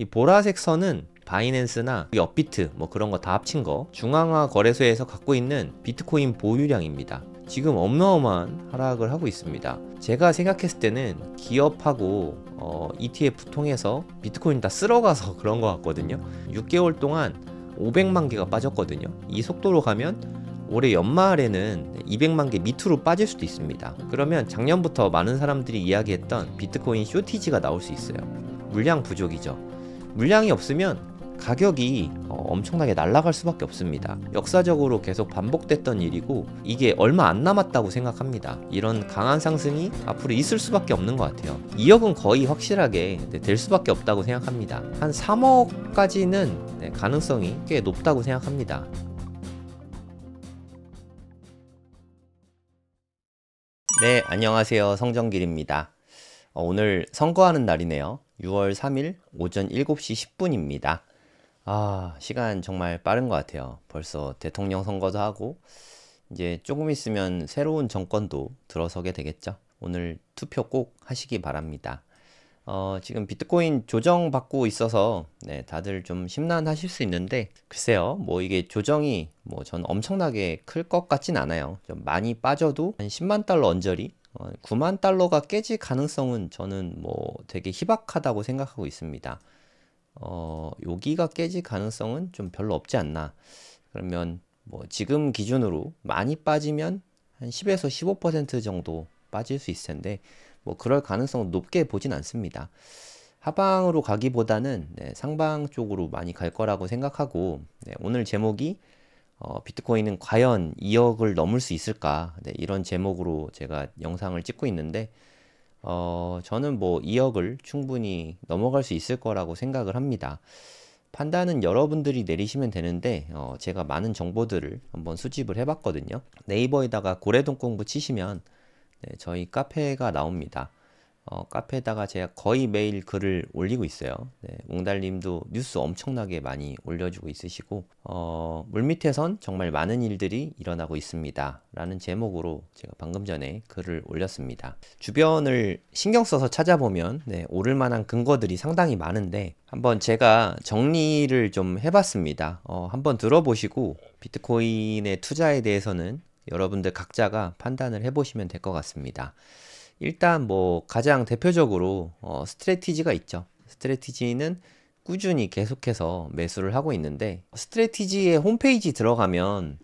이 보라색 선은 바이낸스나 업비트 뭐 그런 거 다 합친 거 중앙화 거래소에서 갖고 있는 비트코인 보유량입니다. 지금 어마어마한 하락을 하고 있습니다. 제가 생각했을 때는 기업하고 ETF 통해서 비트코인 다 쓸어가서 그런 것 같거든요. 6개월 동안 500만 개가 빠졌거든요. 이 속도로 가면 올해 연말에는 200만 개 밑으로 빠질 수도 있습니다. 그러면 작년부터 많은 사람들이 이야기했던 비트코인 쇼티지가 나올 수 있어요. 물량 부족이죠. 물량이 없으면 가격이 엄청나게 날아갈 수밖에 없습니다. 역사적으로 계속 반복됐던 일이고 이게 얼마 안 남았다고 생각합니다. 이런 강한 상승이 앞으로 있을 수밖에 없는 것 같아요. 2억은 거의 확실하게 될 수밖에 없다고 생각합니다. 한 3억까지는 가능성이 꽤 높다고 생각합니다. 네, 안녕하세요. 성정길입니다. 오늘 선거하는 날이네요. 6월 3일 오전 7시 10분입니다. 시간 정말 빠른 것 같아요. 벌써 대통령 선거도 하고 이제 조금 있으면 새로운 정권도 들어서게 되겠죠. 오늘 투표 꼭 하시기 바랍니다. 지금 비트코인 조정받고 있어서 다들 좀 심란하실 수 있는데 글쎄요, 뭐 이게 조정이 뭐 전 엄청나게 클 것 같진 않아요. 좀 많이 빠져도 한 10만 달러 언저리 9만 달러가 깨질 가능성은 저는 뭐 되게 희박하다고 생각하고 있습니다. 여기가 깨질 가능성은 좀 별로 없지 않나. 그러면 뭐 지금 기준으로 많이 빠지면 한 10에서 15% 정도 빠질 수 있을 텐데 뭐 그럴 가능성은 높게 보진 않습니다. 하방으로 가기보다는 상방 쪽으로 많이 갈 거라고 생각하고 오늘 제목이 비트코인은 과연 2억을 넘을 수 있을까? 이런 제목으로 제가 영상을 찍고 있는데 저는 뭐 2억을 충분히 넘어갈 수 있을 거라고 생각을 합니다. 판단은 여러분들이 내리시면 되는데 제가 많은 정보들을 한번 수집을 해봤거든요. 네이버에다가 고래동공부 치시면 저희 카페가 나옵니다. 카페에다가 제가 거의 매일 글을 올리고 있어요. 웅달님도 뉴스 엄청나게 많이 올려주고 있으시고 물밑에선 정말 많은 일들이 일어나고 있습니다 라는 제목으로 제가 방금 전에 글을 올렸습니다. 주변을 신경 써서 찾아보면 오를 만한 근거들이 상당히 많은데 한번 제가 정리를 좀 해봤습니다. 한번 들어보시고 비트코인의 투자에 대해서는 여러분들 각자가 판단을 해보시면 될 것 같습니다. 일단 뭐 가장 대표적으로 스트래티지가 있죠. 스트래티지는 꾸준히 계속해서 매수를 하고 있는데 스트래티지의 홈페이지 들어가면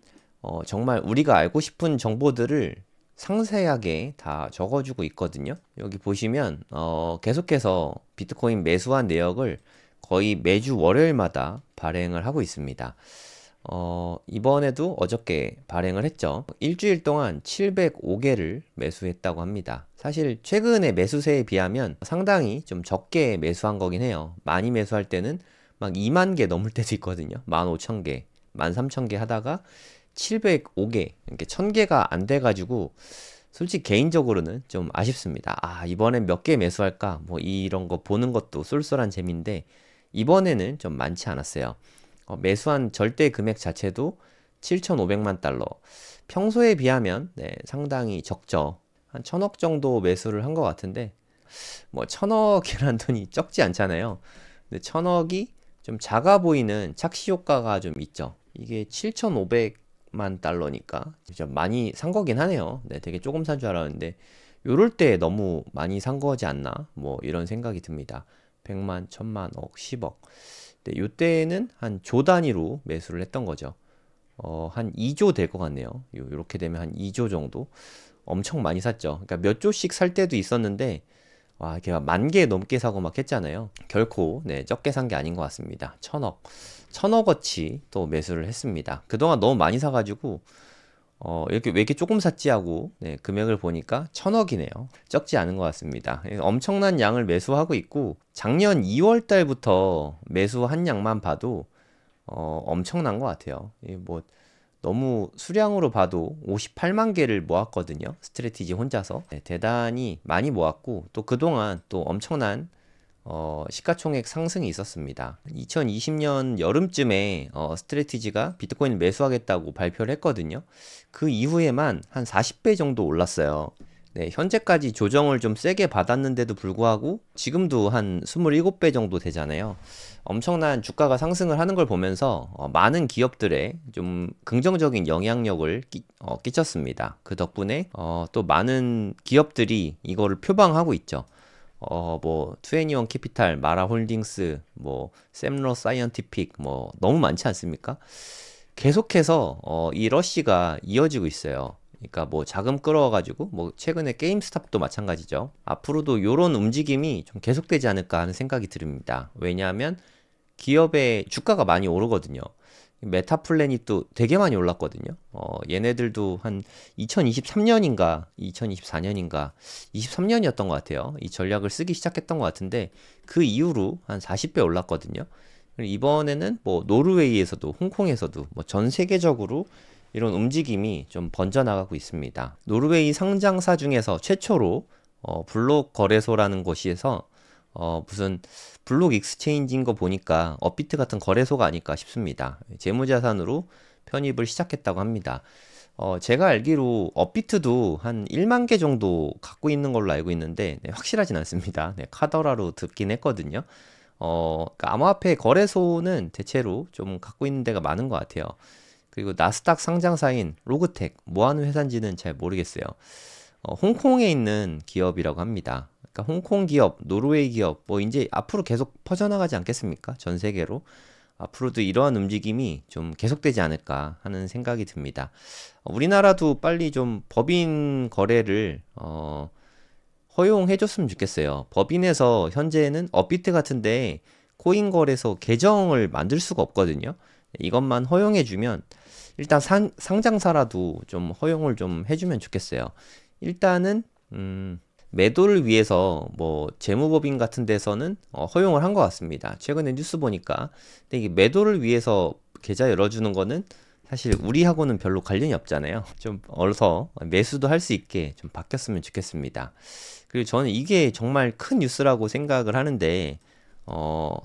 정말 우리가 알고 싶은 정보들을 상세하게 다 적어주고 있거든요. 여기 보시면 계속해서 비트코인 매수한 내역을 거의 매주 월요일마다 발행을 하고 있습니다. 이번에도 어저께 발행을 했죠. 일주일 동안 705개를 매수했다고 합니다. 사실 최근에 매수세에 비하면 상당히 좀 적게 매수한 거긴 해요. 많이 매수할 때는 막 2만 개 넘을 때도 있거든요. 15,000개, 13,000개 하다가 705개, 이렇게 1000개가 안 돼가지고 솔직히 개인적으로는 좀 아쉽습니다. 이번엔 몇 개 매수할까? 뭐 이런 거 보는 것도 쏠쏠한 재미인데 이번에는 좀 많지 않았어요. 매수한 절대 금액 자체도 7,500만 달러. 평소에 비하면 상당히 적죠. 한 1000억 정도 매수를 한 것 같은데 뭐 1000억이라는 돈이 적지 않잖아요. 근데 1000억이 좀 작아 보이는 착시 효과가 좀 있죠. 이게 7,500만 달러니까 좀 많이 산 거긴 하네요. 되게 조금 산 줄 알았는데 요럴 때 너무 많이 산 거지 않나? 뭐 이런 생각이 듭니다. 100만, 1000만, 억, 10억. 요때는 한 조 단위로 매수를 했던 거죠. 한 2조 될 것 같네요. 요렇게 되면 한 2조 정도. 엄청 많이 샀죠. 그러니까 몇 조씩 살 때도 있었는데, 와, 걔가 10,000개 넘게 사고 막 했잖아요. 결코, 적게 산 게 아닌 것 같습니다. 1000억어치 또 매수를 했습니다. 그동안 너무 많이 사가지고, 이렇게 왜 이렇게 조금 샀지 하고, 금액을 보니까 1000억이네요. 적지 않은 것 같습니다. 엄청난 양을 매수하고 있고, 작년 2월 달부터 매수한 양만 봐도, 엄청난 것 같아요. 뭐, 너무 수량으로 봐도 58만 개를 모았거든요. 스트래티지 혼자서. 대단히 많이 모았고, 또 그동안 또 엄청난 시가총액 상승이 있었습니다. 2020년 여름쯤에 스트래티지가 비트코인을 매수하겠다고 발표를 했거든요. 그 이후에만 한 40배 정도 올랐어요. 네, 현재까지 조정을 좀 세게 받았는데도 불구하고 지금도 한 27배 정도 되잖아요. 엄청난 주가가 상승을 하는 걸 보면서 많은 기업들에 좀 긍정적인 영향력을 끼쳤습니다. 그 덕분에 또 많은 기업들이 이거를 표방하고 있죠. 뭐 투애니원 캐피탈, 마라 홀딩스, 뭐 샘러 사이언티픽, 뭐 너무 많지 않습니까? 계속해서 이 러쉬가 이어지고 있어요. 그러니까 뭐 자금 끌어와가지고 뭐 최근에 게임스탑도 마찬가지죠. 앞으로도 이런 움직임이 좀 계속되지 않을까 하는 생각이 듭니다. 왜냐하면 기업의 주가가 많이 오르거든요. 메타플래닛도 되게 많이 올랐거든요. 얘네들도 한 2023년인가 2024년인가 23년이었던 것 같아요. 이 전략을 쓰기 시작했던 것 같은데 그 이후로 한 40배 올랐거든요. 이번에는 뭐 노르웨이에서도 홍콩에서도 뭐 전 세계적으로 이런 움직임이 좀 번져나가고 있습니다. 노르웨이 상장사 중에서 최초로 블록 거래소라는 곳에서 무슨 블록 익스체인지인 거 보니까 업비트 같은 거래소가 아닐까 싶습니다. 재무자산으로 편입을 시작했다고 합니다. 제가 알기로 업비트도 한 1만 개 정도 갖고 있는 걸로 알고 있는데 네, 확실하진 않습니다. 네, 카더라로 듣긴 했거든요. 그러니까 암호화폐 거래소는 대체로 좀 갖고 있는 데가 많은 것 같아요. 그리고 나스닥 상장사인 로그텍, 뭐 하는 회사인지는 잘 모르겠어요. 홍콩에 있는 기업이라고 합니다. 그러니까 홍콩 기업, 노르웨이 기업, 뭐 이제 앞으로 계속 퍼져나가지 않겠습니까? 전 세계로. 앞으로도 이러한 움직임이 좀 계속되지 않을까 하는 생각이 듭니다. 우리나라도 빨리 좀 법인 거래를 허용해줬으면 좋겠어요. 법인에서 현재는 업비트 같은데 코인 거래소 계정을 만들 수가 없거든요. 이것만 허용해주면 일단 상장사라도 좀 허용을 좀 해주면 좋겠어요. 일단은 매도를 위해서 뭐 재무법인 같은 데서는 허용을 한 것 같습니다. 최근에 뉴스 보니까. 근데 이게 매도를 위해서 계좌 열어주는 거는 사실 우리하고는 별로 관련이 없잖아요. 좀 어서 매수도 할 수 있게 좀 바뀌었으면 좋겠습니다. 그리고 저는 이게 정말 큰 뉴스라고 생각을 하는데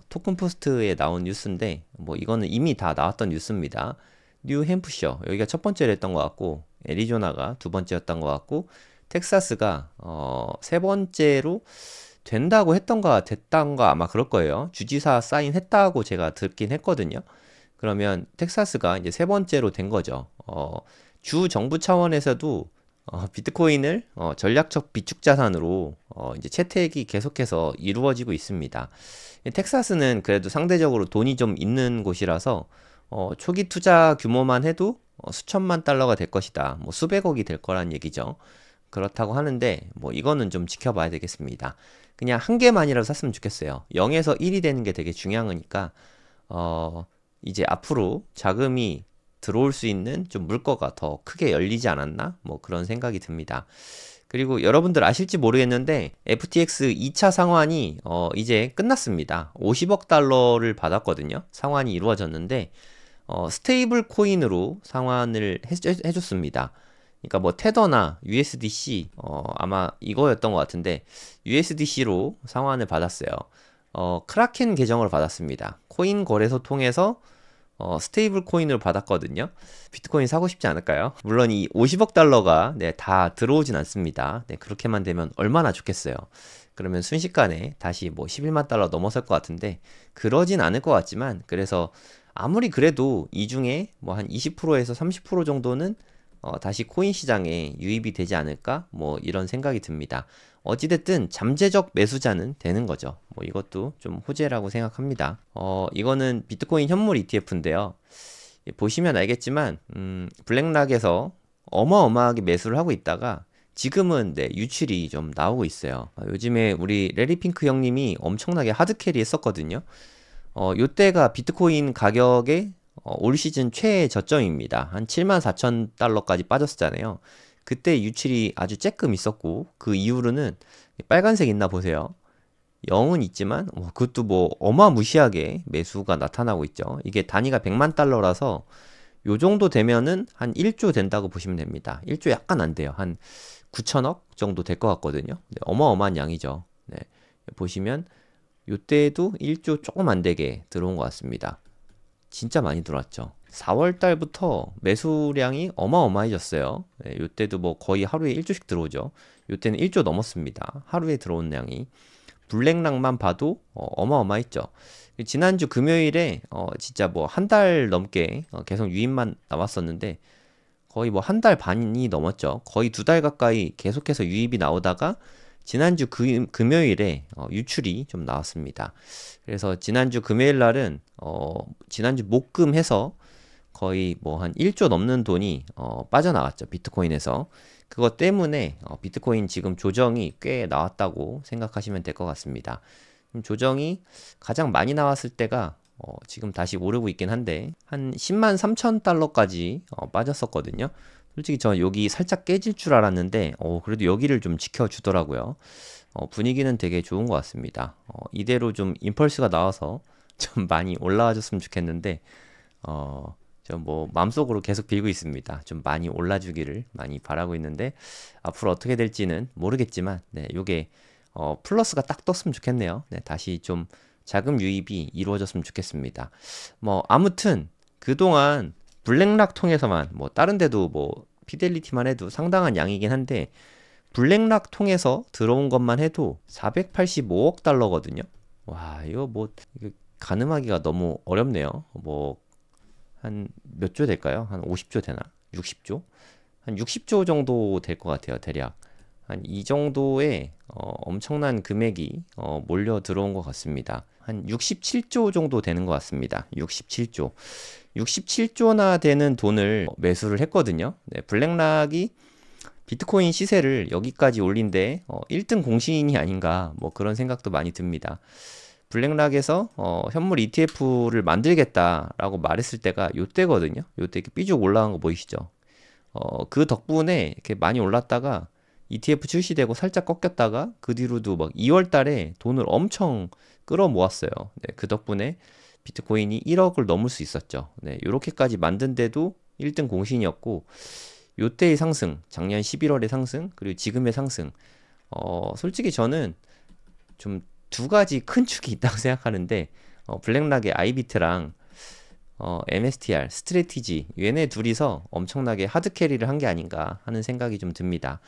토큰포스트에 나온 뉴스인데 뭐 이거는 이미 다 나왔던 뉴스입니다. 뉴햄프셔 여기가 첫 번째로 했던 것 같고 애리조나가 두 번째였던 것 같고 텍사스가 세 번째로 된다고 했던가 됐던가 아마 그럴 거예요. 주지사 사인했다고 제가 듣긴 했거든요. 그러면 텍사스가 이제 세 번째로 된 거죠. 주 정부 차원에서도 비트코인을 전략적 비축 자산으로 이제 채택이 계속해서 이루어지고 있습니다. 텍사스는 그래도 상대적으로 돈이 좀 있는 곳이라서 초기 투자 규모만 해도 수천만 달러가 될 것이다. 뭐 수백억이 될 거란 얘기죠. 그렇다고 하는데 뭐 이거는 좀 지켜봐야 되겠습니다. 그냥 한 개만이라도 샀으면 좋겠어요. 0에서 1이 되는 게 되게 중요한 거니까 이제 앞으로 자금이 들어올 수 있는 좀 물거가 더 크게 열리지 않았나? 뭐 그런 생각이 듭니다. 그리고 여러분들 아실지 모르겠는데 FTX 2차 상환이 이제 끝났습니다. 50억 달러를 받았거든요. 상환이 이루어졌는데 스테이블 코인으로 상환을 해줬습니다. 그러니까 뭐 테더나 USDC 아마 이거였던 것 같은데 USDC로 상환을 받았어요. 크라켄 계정으로 받았습니다. 코인 거래소 통해서 스테이블 코인을 받았거든요. 비트코인 사고 싶지 않을까요? 물론 이 50억 달러가 네, 다 들어오진 않습니다. 네, 그렇게만 되면 얼마나 좋겠어요. 그러면 순식간에 다시 뭐 11만 달러 넘어설 것 같은데 그러진 않을 것 같지만 그래서 아무리 그래도 이 중에 뭐 한 20%에서 30% 정도는 다시 코인 시장에 유입이 되지 않을까? 뭐 이런 생각이 듭니다. 어찌됐든 잠재적 매수자는 되는 거죠. 뭐 이것도 좀 호재라고 생각합니다. 이거는 비트코인 현물 ETF인데요. 보시면 알겠지만 블랙락에서 어마어마하게 매수를 하고 있다가 지금은 네, 유출이 좀 나오고 있어요. 요즘에 우리 레리핑크 형님이 엄청나게 하드캐리 했었거든요. 요때가 비트코인 가격의 올 시즌 최저점입니다. 한 74,000달러까지 빠졌었잖아요. 그때 유출이 아주 쬐끔 있었고 그 이후로는 빨간색 있나 보세요. 0은 있지만 그것도 뭐 어마무시하게 매수가 나타나고 있죠. 이게 단위가 100만 달러라서 요 정도 되면은 한 1조 된다고 보시면 됩니다. 1조 약간 안 돼요. 한 9천억 정도 될 것 같거든요. 네, 어마어마한 양이죠. 네, 보시면 요때도 1조 조금 안 되게 들어온 것 같습니다. 진짜 많이 들어왔죠. 4월 달부터 매수량이 어마어마해졌어요. 네, 이때도 뭐 거의 하루에 1조씩 들어오죠. 요때는 1조 넘었습니다. 하루에 들어온 양이. 블랙락만 봐도 어마어마했죠. 지난주 금요일에 진짜 뭐 한 달 넘게 계속 유입만 나왔었는데 거의 뭐 한 달 반이 넘었죠. 거의 2달 가까이 계속해서 유입이 나오다가 지난주 금요일에 유출이 좀 나왔습니다. 그래서 지난주 금요일 날은 지난주 목금해서 거의 뭐 한 1조 넘는 돈이 빠져나왔죠. 비트코인에서. 그것 때문에 비트코인 지금 조정이 꽤 나왔다고 생각하시면 될 것 같습니다. 조정이 가장 많이 나왔을 때가 지금 다시 오르고 있긴 한데 한 10만 3천 달러까지 빠졌었거든요. 솔직히 저 여기 살짝 깨질 줄 알았는데 그래도 여기를 좀 지켜주더라고요. 분위기는 되게 좋은 것 같습니다. 이대로 좀 임펄스가 나와서 좀 많이 올라와 줬으면 좋겠는데 좀 뭐 마음속으로 계속 빌고 있습니다. 좀 많이 올라주기를 많이 바라고 있는데 앞으로 어떻게 될지는 모르겠지만 네, 요게 플러스가 딱 떴으면 좋겠네요. 네, 다시 좀 자금 유입이 이루어졌으면 좋겠습니다. 뭐 아무튼 그동안 블랙락 통해서만 뭐 다른 데도 뭐 피델리티만 해도 상당한 양이긴 한데 블랙락 통해서 들어온 것만 해도 485억 달러거든요. 와, 이거 뭐 이거 가늠하기가 너무 어렵네요. 뭐 한 몇 조 될까요? 한 50조 되나? 60조? 한 60조 정도 될 것 같아요, 대략. 한 이 정도의 엄청난 금액이 몰려 들어온 것 같습니다. 한 67조 정도 되는 것 같습니다. 67조. 67조나 되는 돈을 매수를 했거든요. 네, 블랙락이 비트코인 시세를 여기까지 올린데 1등 공신이 아닌가 뭐 그런 생각도 많이 듭니다. 블랙락에서 현물 ETF를 만들겠다라고 말했을 때가 요때거든요. 요때 이렇게 삐죽 올라간 거 보이시죠? 그 덕분에 이렇게 많이 올랐다가 ETF 출시되고 살짝 꺾였다가 그 뒤로도 막 2월 달에 돈을 엄청 끌어모았어요. 네, 그 덕분에 비트코인이 1억을 넘을 수 있었죠. 네, 요렇게까지 만든데도 1등 공신이었고 요때의 상승, 작년 11월의 상승, 그리고 지금의 상승. 솔직히 저는 좀 두 가지 큰 축이 있다고 생각하는데 블랙락의 아이비트랑 MSTR, 스트래티지 얘네 둘이서 엄청나게 하드캐리를 한 게 아닌가 하는 생각이 좀 듭니다.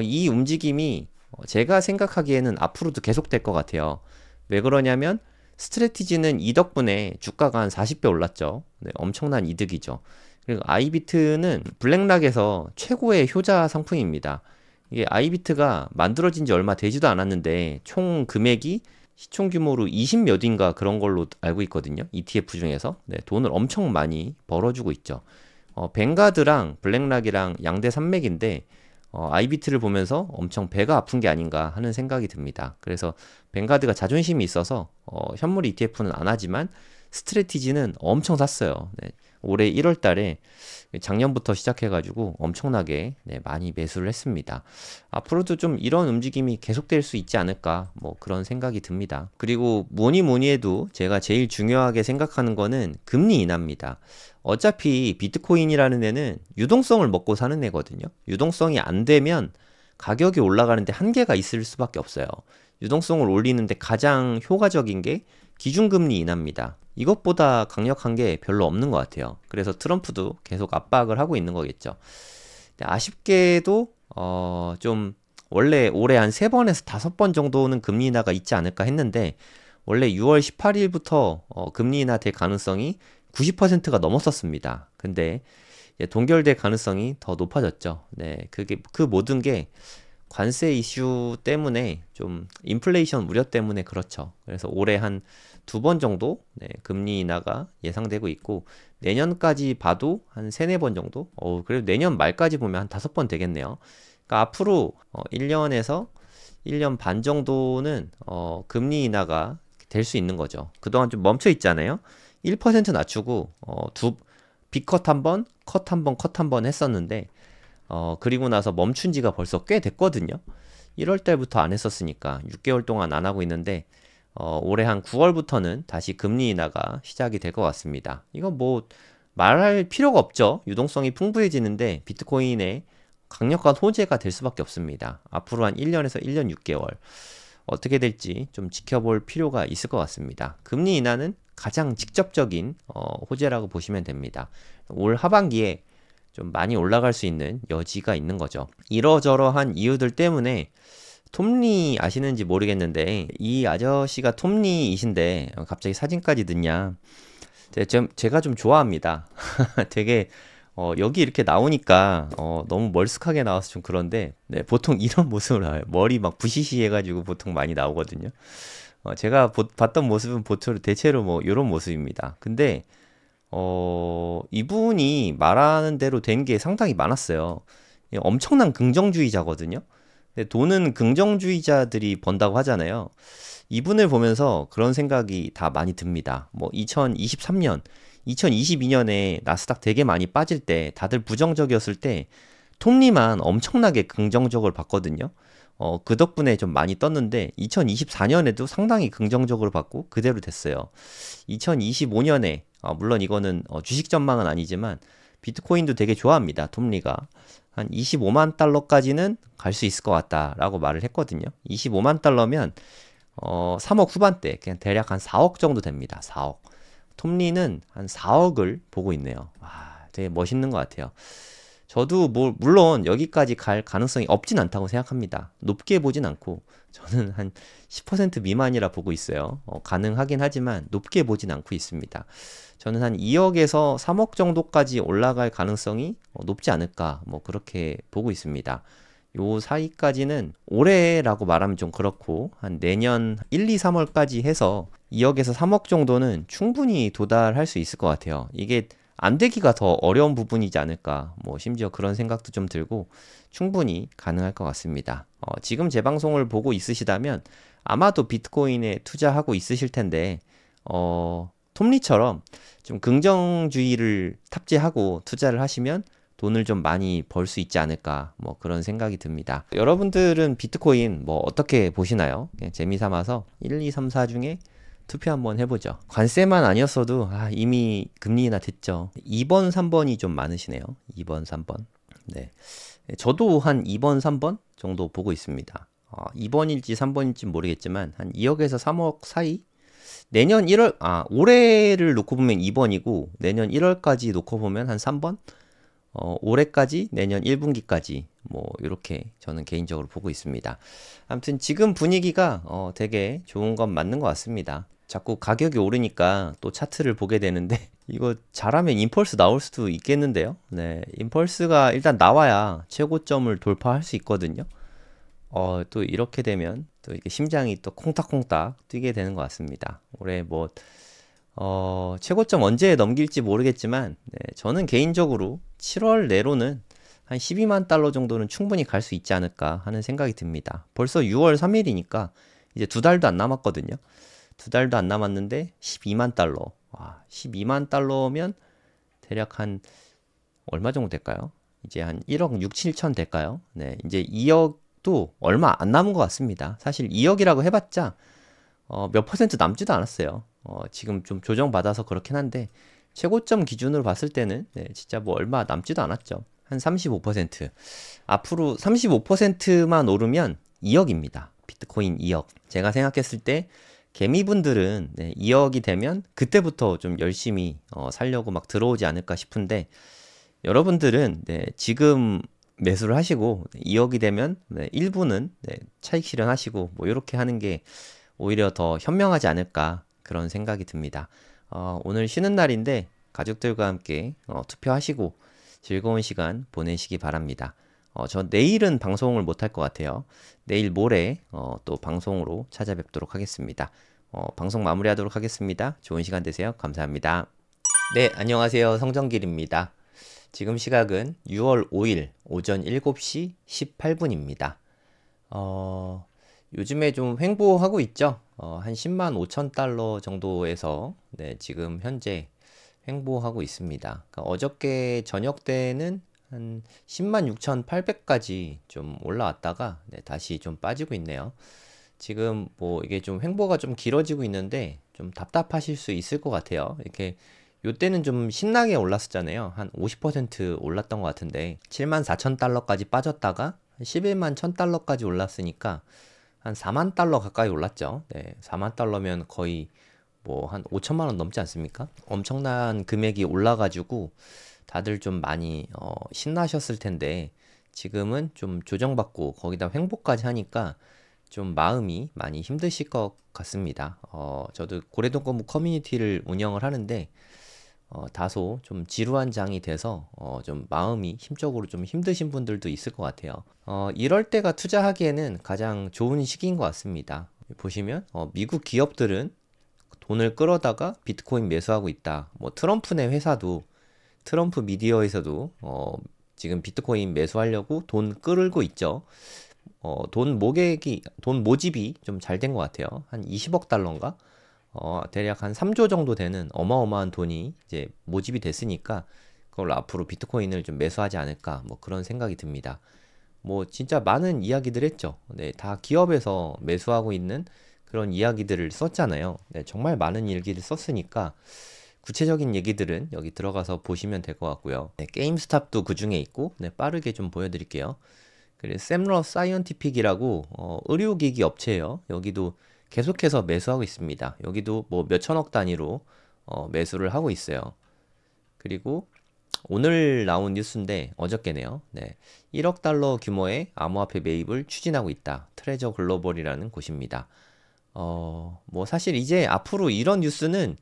이 움직임이 제가 생각하기에는 앞으로도 계속될 것 같아요. 왜 그러냐면 스트래티지는 이 덕분에 주가가 한 40배 올랐죠. 네, 엄청난 이득이죠. 그리고 아이비트는 블랙락에서 최고의 효자 상품입니다. 이게 아이비트가 만들어진 지 얼마 되지도 않았는데 총 금액이 시총 규모로 20몇인가 그런 걸로 알고 있거든요. ETF 중에서. 네, 돈을 엄청 많이 벌어주고 있죠. 뱅가드랑 블랙락이랑 양대 산맥인데 아이비트를 보면서 엄청 배가 아픈 게 아닌가 하는 생각이 듭니다. 그래서 뱅가드가 자존심이 있어서 현물 ETF는 안 하지만 스트래티지는 엄청 샀어요. 네, 올해 1월 달에 작년부터 시작해가지고 엄청나게 네, 많이 매수를 했습니다. 앞으로도 좀 이런 움직임이 계속될 수 있지 않을까 뭐 그런 생각이 듭니다. 그리고 뭐니 해도 제가 제일 중요하게 생각하는 거는 금리 인하입니다. 어차피 비트코인이라는 애는 유동성을 먹고 사는 애거든요. 유동성이 안 되면 가격이 올라가는데 한계가 있을 수밖에 없어요. 유동성을 올리는데 가장 효과적인 게 기준금리 인하입니다. 이것보다 강력한 게 별로 없는 것 같아요. 그래서 트럼프도 계속 압박을 하고 있는 거겠죠. 아쉽게도 좀 원래 올해 한 3번에서 5번 정도는 금리 인하가 있지 않을까 했는데 원래 6월 18일부터 금리 인하 될 가능성이 90%가 넘었었습니다. 근데 동결될 가능성이 더 높아졌죠. 네, 그 모든 게 관세 이슈 때문에 좀 인플레이션 우려 때문에 그렇죠. 그래서 올해 한 2번 정도 네, 금리 인하가 예상되고 있고 내년까지 봐도 한 3, 4번 정도? 그래도 내년 말까지 보면 한 5번 되겠네요. 그러니까 앞으로 1년에서 1년 반 정도는 금리 인하가 될 수 있는 거죠. 그동안 좀 멈춰 있잖아요. 1% 낮추고 B컷 한 번, 컷 한 번, 컷 한 번 했었는데 그리고 나서 멈춘 지가 벌써 꽤 됐거든요. 1월 달부터 안 했었으니까 6개월 동안 안 하고 있는데 올해 한 9월부터는 다시 금리 인하가 시작이 될 것 같습니다. 이건 뭐 말할 필요가 없죠. 유동성이 풍부해지는데 비트코인의 강력한 호재가 될 수밖에 없습니다. 앞으로 한 1년에서 1년 6개월 어떻게 될지 좀 지켜볼 필요가 있을 것 같습니다. 금리 인하는 가장 직접적인 호재라고 보시면 됩니다. 올 하반기에 좀 많이 올라갈 수 있는 여지가 있는 거죠. 이러저러한 이유들 때문에 톰리 아시는지 모르겠는데 이 아저씨가 톰리이신데 갑자기 사진까지 넣냐? 제가 좀 좋아합니다. 되게 여기 이렇게 나오니까 너무 멀쓱하게 나와서 좀 그런데 네, 보통 이런 모습을 나와요. 머리 막 부시시 해가지고 보통 많이 나오거든요. 제가 봤던 모습은 대체로 뭐 이런 모습입니다. 근데 이분이 말하는 대로 된 게 상당히 많았어요. 엄청난 긍정주의자거든요. 근데 돈은 긍정주의자들이 번다고 하잖아요. 이분을 보면서 그런 생각이 다 많이 듭니다. 뭐 2023년, 2022년에 나스닥 되게 많이 빠질 때 다들 부정적이었을 때 톱니만 엄청나게 긍정적으로 봤거든요. 그 덕분에 좀 많이 떴는데 2024년에도 상당히 긍정적으로 봤고 그대로 됐어요. 2025년에 물론 이거는 주식 전망은 아니지만 비트코인도 되게 좋아합니다. 톱니가 한 25만 달러까지는 갈 수 있을 것 같다라고 말을 했거든요. 25만 달러면 3억 후반대 그냥 대략 한 4억 정도 됩니다. 4억. 톱니는 한 4억을 보고 있네요. 와, 되게 멋있는 것 같아요. 저도 물론 여기까지 갈 가능성이 없진 않다고 생각합니다. 높게 보진 않고 저는 한 10% 미만이라 보고 있어요. 가능하긴 하지만 높게 보진 않고 있습니다. 저는 한 2억에서 3억 정도까지 올라갈 가능성이 높지 않을까 뭐 그렇게 보고 있습니다. 요 사이까지는 올해라고 말하면 좀 그렇고 한 내년 1, 2, 3월까지 해서 2억에서 3억 정도는 충분히 도달할 수 있을 것 같아요. 이게 안 되기가 더 어려운 부분이지 않을까. 뭐 심지어 그런 생각도 좀 들고 충분히 가능할 것 같습니다. 지금 제 방송을 보고 있으시다면 아마도 비트코인에 투자하고 있으실 텐데 톱니처럼 좀 긍정주의를 탑재하고 투자를 하시면 돈을 좀 많이 벌 수 있지 않을까 뭐 그런 생각이 듭니다. 여러분들은 비트코인 뭐 어떻게 보시나요? 그냥 재미삼아서 1, 2, 3, 4 중에 투표 한번 해보죠. 관세만 아니었어도 이미 금리 인하 됐죠. 2번, 3번이 좀 많으시네요. 2번, 3번. 네. 저도 한 2번, 3번 정도 보고 있습니다. 2번일지 3번일지 모르겠지만 한 2억에서 3억 사이? 내년 1월, 올해를 놓고 보면 2번이고 내년 1월까지 놓고 보면 한 3번? 올해까지 내년 1분기까지 뭐 이렇게 저는 개인적으로 보고 있습니다. 아무튼 지금 분위기가 되게 좋은 건 맞는 것 같습니다. 자꾸 가격이 오르니까 또 차트를 보게 되는데 이거 잘하면 임펄스 나올 수도 있겠는데요. 네, 임펄스가 일단 나와야 최고점을 돌파할 수 있거든요. 또 이렇게 되면 또 이렇게 심장이 또 콩닥콩닥 뛰게 되는 것 같습니다. 올해 뭐 최고점 언제 넘길지 모르겠지만 네, 저는 개인적으로 7월 내로는 한 12만 달러 정도는 충분히 갈 수 있지 않을까 하는 생각이 듭니다. 벌써 6월 3일이니까 이제 2달도 안 남았거든요. 2달도 안 남았는데 12만 달러. 와, 12만 달러면 대략 한 얼마 정도 될까요? 이제 한 1억 6, 7천 될까요? 네, 이제 2억도 얼마 안 남은 것 같습니다. 사실 2억이라고 해봤자 몇 퍼센트 남지도 않았어요. 지금 좀 조정받아서 그렇긴 한데 최고점 기준으로 봤을 때는 네, 진짜 뭐 얼마 남지도 않았죠. 한 35%. 앞으로 35%만 오르면 2억입니다. 비트코인 2억. 제가 생각했을 때 개미분들은 네, 2억이 되면 그때부터 좀 열심히 살려고 막 들어오지 않을까 싶은데 여러분들은 네, 지금 매수를 하시고 2억이 되면 네, 일부는 네, 차익 실현하시고 뭐 이렇게 하는 게 오히려 더 현명하지 않을까 그런 생각이 듭니다. 오늘 쉬는 날인데 가족들과 함께 투표하시고 즐거운 시간 보내시기 바랍니다. 저 내일은 방송을 못할 것 같아요. 내일 모레 또 방송으로 찾아뵙도록 하겠습니다. 방송 마무리하도록 하겠습니다. 좋은 시간 되세요. 감사합니다. 네, 안녕하세요. 성정길입니다. 지금 시각은 6월 5일 오전 7시 18분입니다. 요즘에 좀 횡보하고 있죠. 한 10만 5천 달러 정도에서 네, 지금 현재 횡보하고 있습니다. 그러니까 어저께 저녁 때는 한 10만 6,800까지 좀 올라왔다가 네, 다시 좀 빠지고 있네요. 지금 뭐 이게 좀 횡보가 좀 길어지고 있는데 좀 답답하실 수 있을 것 같아요. 이렇게 요때는 좀 신나게 올랐었잖아요. 한 50% 올랐던 것 같은데 7만 4천 달러까지 빠졌다가 11만 1천 달러까지 올랐으니까 한 4만 달러 가까이 올랐죠. 네, 4만 달러면 거의 뭐 한 5천만 원 넘지 않습니까? 엄청난 금액이 올라가지고 다들 좀 많이 신나셨을 텐데 지금은 좀 조정받고 거기다 횡보까지 하니까 좀 마음이 많이 힘드실 것 같습니다. 저도 고래동거무 커뮤니티를 운영을 하는데 다소 좀 지루한 장이 돼서 좀 마음이 힘적으로 좀 힘드신 분들도 있을 것 같아요. 이럴 때가 투자하기에는 가장 좋은 시기인 것 같습니다. 보시면 미국 기업들은 돈을 끌어다가 비트코인 매수하고 있다. 뭐 트럼프네 회사도 트럼프 미디어에서도 지금 비트코인 매수하려고 돈 끌고 있죠. 돈 모집이 좀 잘 된 것 같아요. 한 20억 달러인가? 대략 한 3조 정도 되는 어마어마한 돈이 이제 모집이 됐으니까 그걸 앞으로 비트코인을 좀 매수하지 않을까 뭐 그런 생각이 듭니다. 뭐 진짜 많은 이야기들 했죠. 네, 다 기업에서 매수하고 있는 그런 이야기들을 썼잖아요. 네, 정말 많은 얘기를 썼으니까 구체적인 얘기들은 여기 들어가서 보시면 될 것 같고요. 네, 게임스탑도 그 중에 있고 네, 빠르게 좀 보여드릴게요. 그리고 샘러 사이언티픽이라고 의료기기 업체예요. 여기도 계속해서 매수하고 있습니다. 여기도 뭐 몇천억 단위로 매수를 하고 있어요. 그리고 오늘 나온 뉴스인데 어저께네요. 네. 1억 달러 규모의 암호화폐 매입을 추진하고 있다. 트레저 글로벌이라는 곳입니다. 뭐 사실 이제 앞으로 이런 뉴스는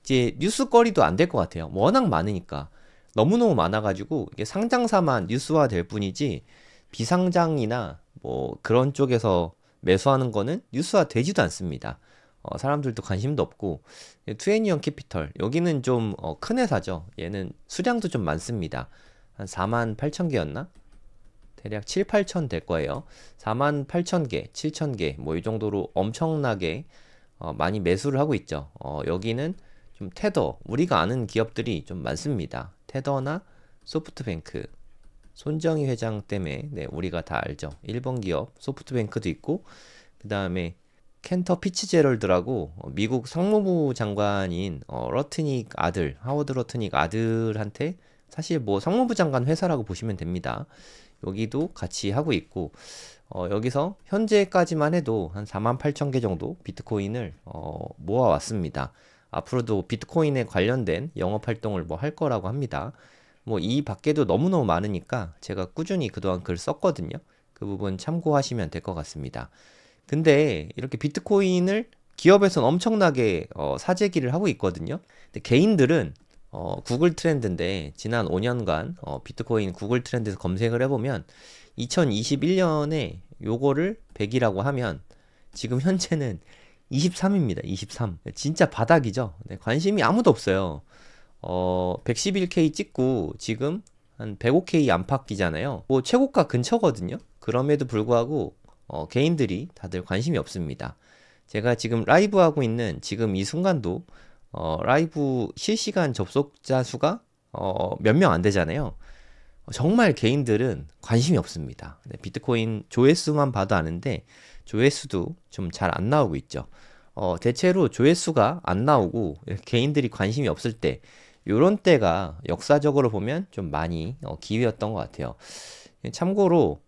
이제 뉴스거리도 안 될 것 같아요. 뭐 워낙 많으니까. 너무너무 많아가지고 이게 상장사만 뉴스화 될 뿐이지 비상장이나 뭐 그런 쪽에서 매수하는 거는 뉴스화 되지도 않습니다. 사람들도 관심도 없고 투애니언 캐피털 여기는 좀 큰 회사죠. 얘는 수량도 좀 많습니다. 한 4만 8천 개였나? 대략 7, 8천 될 거예요. 4만 8천 개, 7천 개 뭐 이 정도로 엄청나게 많이 매수를 하고 있죠. 여기는 좀 테더 우리가 아는 기업들이 좀 많습니다. 테더나 소프트뱅크 손정희 회장 때문에 네, 우리가 다 알죠. 일본 기업 소프트뱅크도 있고 그 다음에 켄터 피츠제럴드라고 미국 상무부 장관인 러트닉 아들 하워드 러트닉 아들한테 사실 뭐 상무부 장관 회사라고 보시면 됩니다. 여기도 같이 하고 있고 여기서 현재까지만 해도 한 4만 8천 개 정도 비트코인을 모아왔습니다. 앞으로도 비트코인에 관련된 영업 활동을 뭐 할 거라고 합니다. 뭐 이 밖에도 너무너무 많으니까 제가 꾸준히 그동안 글 썼거든요. 그 부분 참고하시면 될 것 같습니다. 근데 이렇게 비트코인을 기업에서는 엄청나게 사재기를 하고 있거든요. 근데 개인들은 구글 트렌드인데 지난 5년간 비트코인 구글 트렌드에서 검색을 해보면 2021년에 요거를 100이라고 하면 지금 현재는 23입니다. 23. 진짜 바닥이죠. 네, 관심이 아무도 없어요. 111K 찍고 지금 한 105K 안팎이잖아요. 뭐 최고가 근처거든요. 그럼에도 불구하고 개인들이 다들 관심이 없습니다. 제가 지금 라이브 하고 있는 지금 이 순간도 라이브 실시간 접속자 수가 몇 명 안 되잖아요. 정말 개인들은 관심이 없습니다. 네, 비트코인 조회수만 봐도 아는데 조회수도 좀 잘 안 나오고 있죠. 대체로 조회수가 안 나오고 개인들이 관심이 없을 때 요런 때가 역사적으로 보면 좀 많이 기회였던 것 같아요. 참고로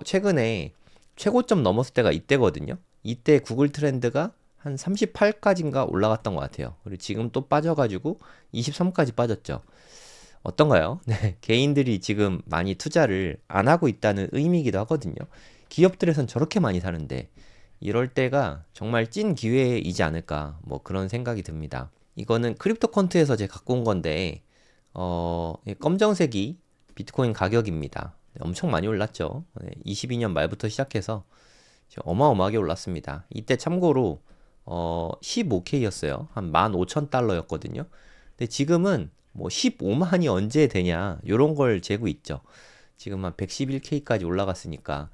최근에 최고점 넘었을 때가 이때거든요. 이때 구글 트렌드가 한 38까지인가 올라갔던 것 같아요. 그리고 지금 또 빠져가지고 23까지 빠졌죠. 어떤가요? 네, 개인들이 지금 많이 투자를 안 하고 있다는 의미이기도 하거든요. 기업들에선 저렇게 많이 사는데 이럴 때가 정말 찐 기회이지 않을까 뭐 그런 생각이 듭니다. 이거는 크립토 퀀트에서 제가 갖고 온 건데 검정색이 비트코인 가격입니다. 엄청 많이 올랐죠. 22년 말부터 시작해서 어마어마하게 올랐습니다. 이때 참고로 15K였어요. 한 15,000달러였거든요. 근데 지금은 뭐 15만이 언제 되냐 요런 걸 재고 있죠. 지금 한 111K까지 올라갔으니까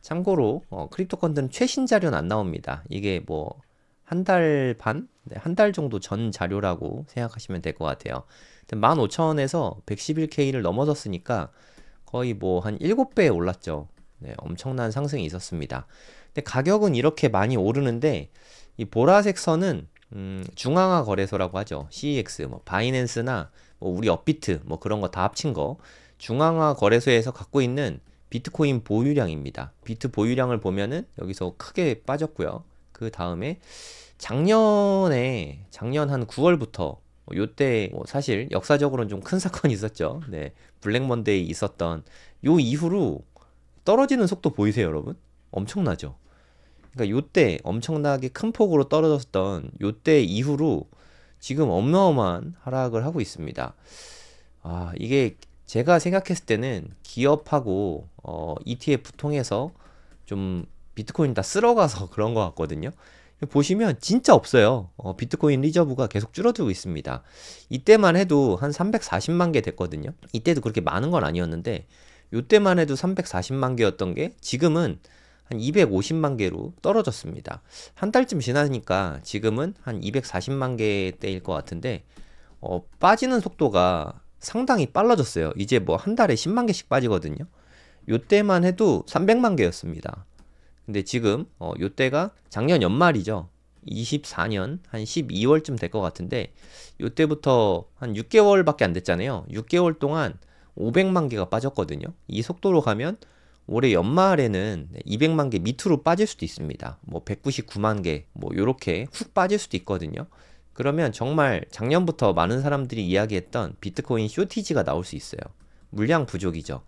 참고로 크립토 펀드는 최신 자료는 안 나옵니다. 이게 뭐 한 달 반? 네, 한 달 정도 전 자료라고 생각하시면 될 것 같아요. 15,000원에서 111K를 넘어섰으니까 거의 뭐 한 7배 올랐죠. 네, 엄청난 상승이 있었습니다. 근데 가격은 이렇게 많이 오르는데 이 보라색 선은 중앙화 거래소라고 하죠. CEX, 뭐 바이낸스나 뭐 우리 업비트 뭐 그런 거 다 합친 거 중앙화 거래소에서 갖고 있는 비트코인 보유량입니다. 비트 보유량을 보면은 여기서 크게 빠졌고요. 그 다음에 작년 한 9월부터 요때 뭐 사실 역사적으로는 좀 큰 사건이 있었죠. 네, 블랙 먼데이 있었던 요 이후로 떨어지는 속도 보이세요, 여러분? 엄청나죠? 그러니까 요때 엄청나게 큰 폭으로 떨어졌던 요때 이후로 지금 어마어마한 하락을 하고 있습니다. 아, 이게 제가 생각했을 때는 기업하고 ETF 통해서 좀 비트코인 다 쓸어가서 그런 것 같거든요. 보시면 진짜 없어요. 비트코인 리저브가 계속 줄어들고 있습니다. 이때만 해도 한 340만 개 됐거든요. 이때도 그렇게 많은 건 아니었는데 이때만 해도 340만 개였던 게 지금은 한 250만 개로 떨어졌습니다. 한 달쯤 지나니까 지금은 한 240만 개대일 것 같은데 빠지는 속도가 상당히 빨라졌어요. 이제 뭐 한 달에 10만 개씩 빠지거든요. 요때만 해도 300만 개였습니다. 근데 지금 요때가 작년 연말이죠. 24년 한 12월쯤 될 것 같은데 요때부터 한 6개월밖에 안 됐잖아요. 6개월 동안 500만 개가 빠졌거든요. 이 속도로 가면 올해 연말에는 200만 개 밑으로 빠질 수도 있습니다. 뭐 199만 개, 뭐 요렇게 훅 빠질 수도 있거든요. 그러면 정말 작년부터 많은 사람들이 이야기했던 비트코인 쇼티지가 나올 수 있어요. 물량 부족이죠.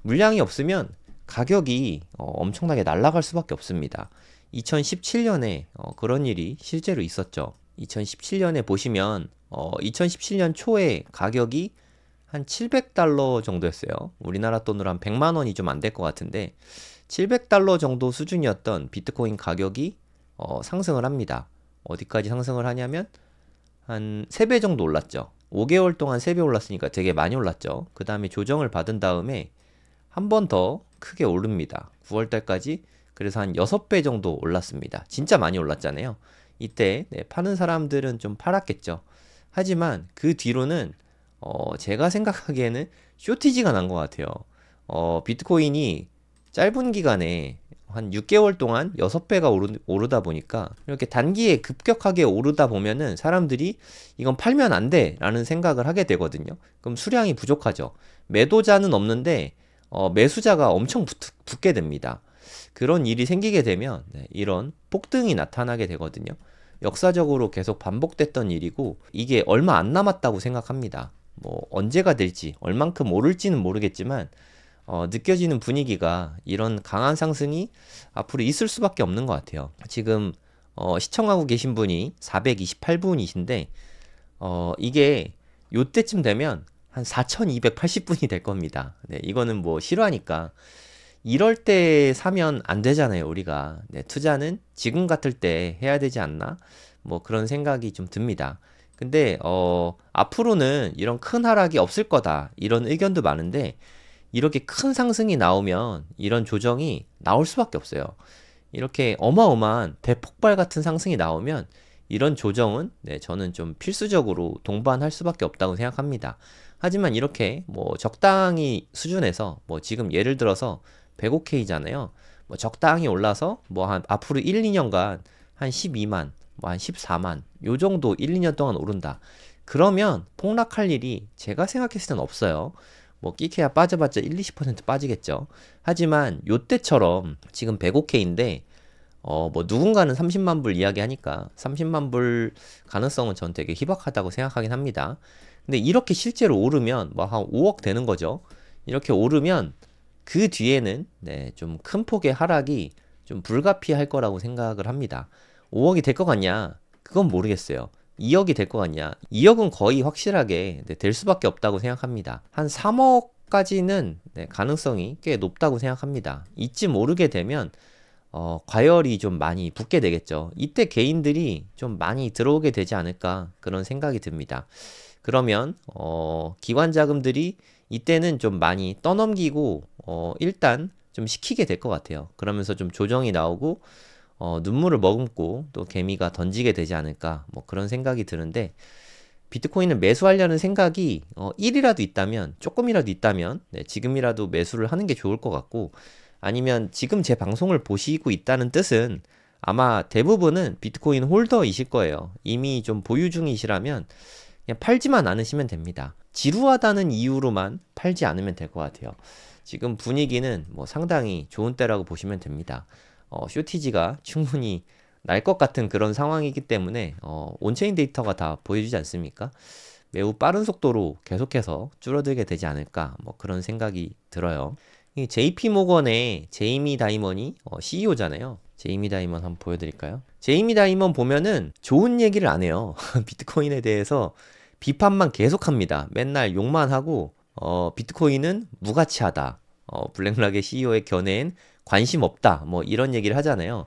물량이 없으면 가격이 엄청나게 날아갈 수밖에 없습니다. 2017년에 그런 일이 실제로 있었죠. 2017년에 보시면 2017년 초에 가격이 한 700달러 정도였어요. 우리나라 돈으로 한 100만 원이 좀 안 될 것 같은데 700달러 정도 수준이었던 비트코인 가격이 상승을 합니다. 어디까지 상승을 하냐면 한 3배 정도 올랐죠. 5개월 동안 3배 올랐으니까 되게 많이 올랐죠. 그 다음에 조정을 받은 다음에 한 번 더 크게 오릅니다. 9월달까지 그래서 한 6배 정도 올랐습니다. 진짜 많이 올랐잖아요. 이때 파는 사람들은 좀 팔았겠죠. 하지만 그 뒤로는 제가 생각하기에는 쇼티지가 난 것 같아요. 비트코인이 짧은 기간에 한 6개월 동안 6배가 오르다 보니까 이렇게 단기에 급격하게 오르다 보면은 사람들이 이건 팔면 안 돼 라는 생각을 하게 되거든요. 그럼 수량이 부족하죠. 매도자는 없는데 매수자가 엄청 붙게 됩니다. 그런 일이 생기게 되면 이런 폭등이 나타나게 되거든요. 역사적으로 계속 반복됐던 일이고 이게 얼마 안 남았다고 생각합니다. 뭐 언제가 될지 얼만큼 오를지는 모르겠지만 느껴지는 분위기가 이런 강한 상승이 앞으로 있을 수밖에 없는 것 같아요. 지금 시청하고 계신 분이 428분이신데 이게 요때쯤 되면 한 4280분이 될 겁니다. 네, 이거는 뭐 실화니까 이럴 때 사면 안 되잖아요, 우리가. 네, 투자는 지금 같을 때 해야 되지 않나? 뭐 그런 생각이 좀 듭니다. 근데 앞으로는 이런 큰 하락이 없을 거다. 이런 의견도 많은데 이렇게 큰 상승이 나오면 이런 조정이 나올 수밖에 없어요. 이렇게 어마어마한 대폭발 같은 상승이 나오면 이런 조정은 저는 좀 필수적으로 동반할 수밖에 없다고 생각합니다. 하지만 이렇게 뭐 적당히 수준에서 뭐 지금 예를 들어서 105K잖아요. 뭐 적당히 올라서 뭐 한 앞으로 1, 2년간 한 12만, 뭐 한 14만 요 정도 1, 2년 동안 오른다. 그러면 폭락할 일이 제가 생각했을 땐 없어요. 뭐 끼케야 빠져봤자 1, 20% 빠지겠죠. 하지만 요때처럼 지금 105K인데 뭐 누군가는 30만 불 이야기하니까 30만 불 가능성은 전 되게 희박하다고 생각하긴 합니다. 근데 이렇게 실제로 오르면 뭐 한 5억 되는 거죠. 이렇게 오르면 그 뒤에는 좀 큰 폭의 하락이 좀 불가피할 거라고 생각을 합니다. 5억이 될 것 같냐? 그건 모르겠어요. 2억이 될 것 같냐? 2억은 거의 확실하게 될 수밖에 없다고 생각합니다. 한 3억까지는 가능성이 꽤 높다고 생각합니다. 이쯤 오르게 되면 과열이 좀 많이 붙게 되겠죠. 이때 개인들이 좀 많이 들어오게 되지 않을까 그런 생각이 듭니다. 그러면 기관 자금들이 이때는 좀 많이 떠넘기고 일단 좀 식히게 될 것 같아요. 그러면서 좀 조정이 나오고 눈물을 머금고 또 개미가 던지게 되지 않을까 뭐 그런 생각이 드는데 비트코인을 매수하려는 생각이 1이라도 있다면 조금이라도 있다면 지금이라도 매수를 하는 게 좋을 것 같고 아니면 지금 제 방송을 보시고 있다는 뜻은 아마 대부분은 비트코인 홀더이실 거예요. 이미 좀 보유 중이시라면 그냥 팔지만 않으시면 됩니다. 지루하다는 이유로만 팔지 않으면 될 것 같아요. 지금 분위기는 뭐 상당히 좋은 때라고 보시면 됩니다. 쇼티지가 충분히 날 것 같은 그런 상황이기 때문에 온체인 데이터가 다 보여주지 않습니까? 매우 빠른 속도로 계속해서 줄어들게 되지 않을까 뭐 그런 생각이 들어요. 이 JP 모건의 제이미 다이먼이 CEO잖아요. 제이미 다이먼 한번 보여드릴까요? 제이미 다이먼 보면은 좋은 얘기를 안 해요. 비트코인에 대해서 비판만 계속합니다. 맨날 욕만 하고 비트코인은 무가치하다. 블랙락의 CEO의 견해엔 관심 없다. 뭐 이런 얘기를 하잖아요.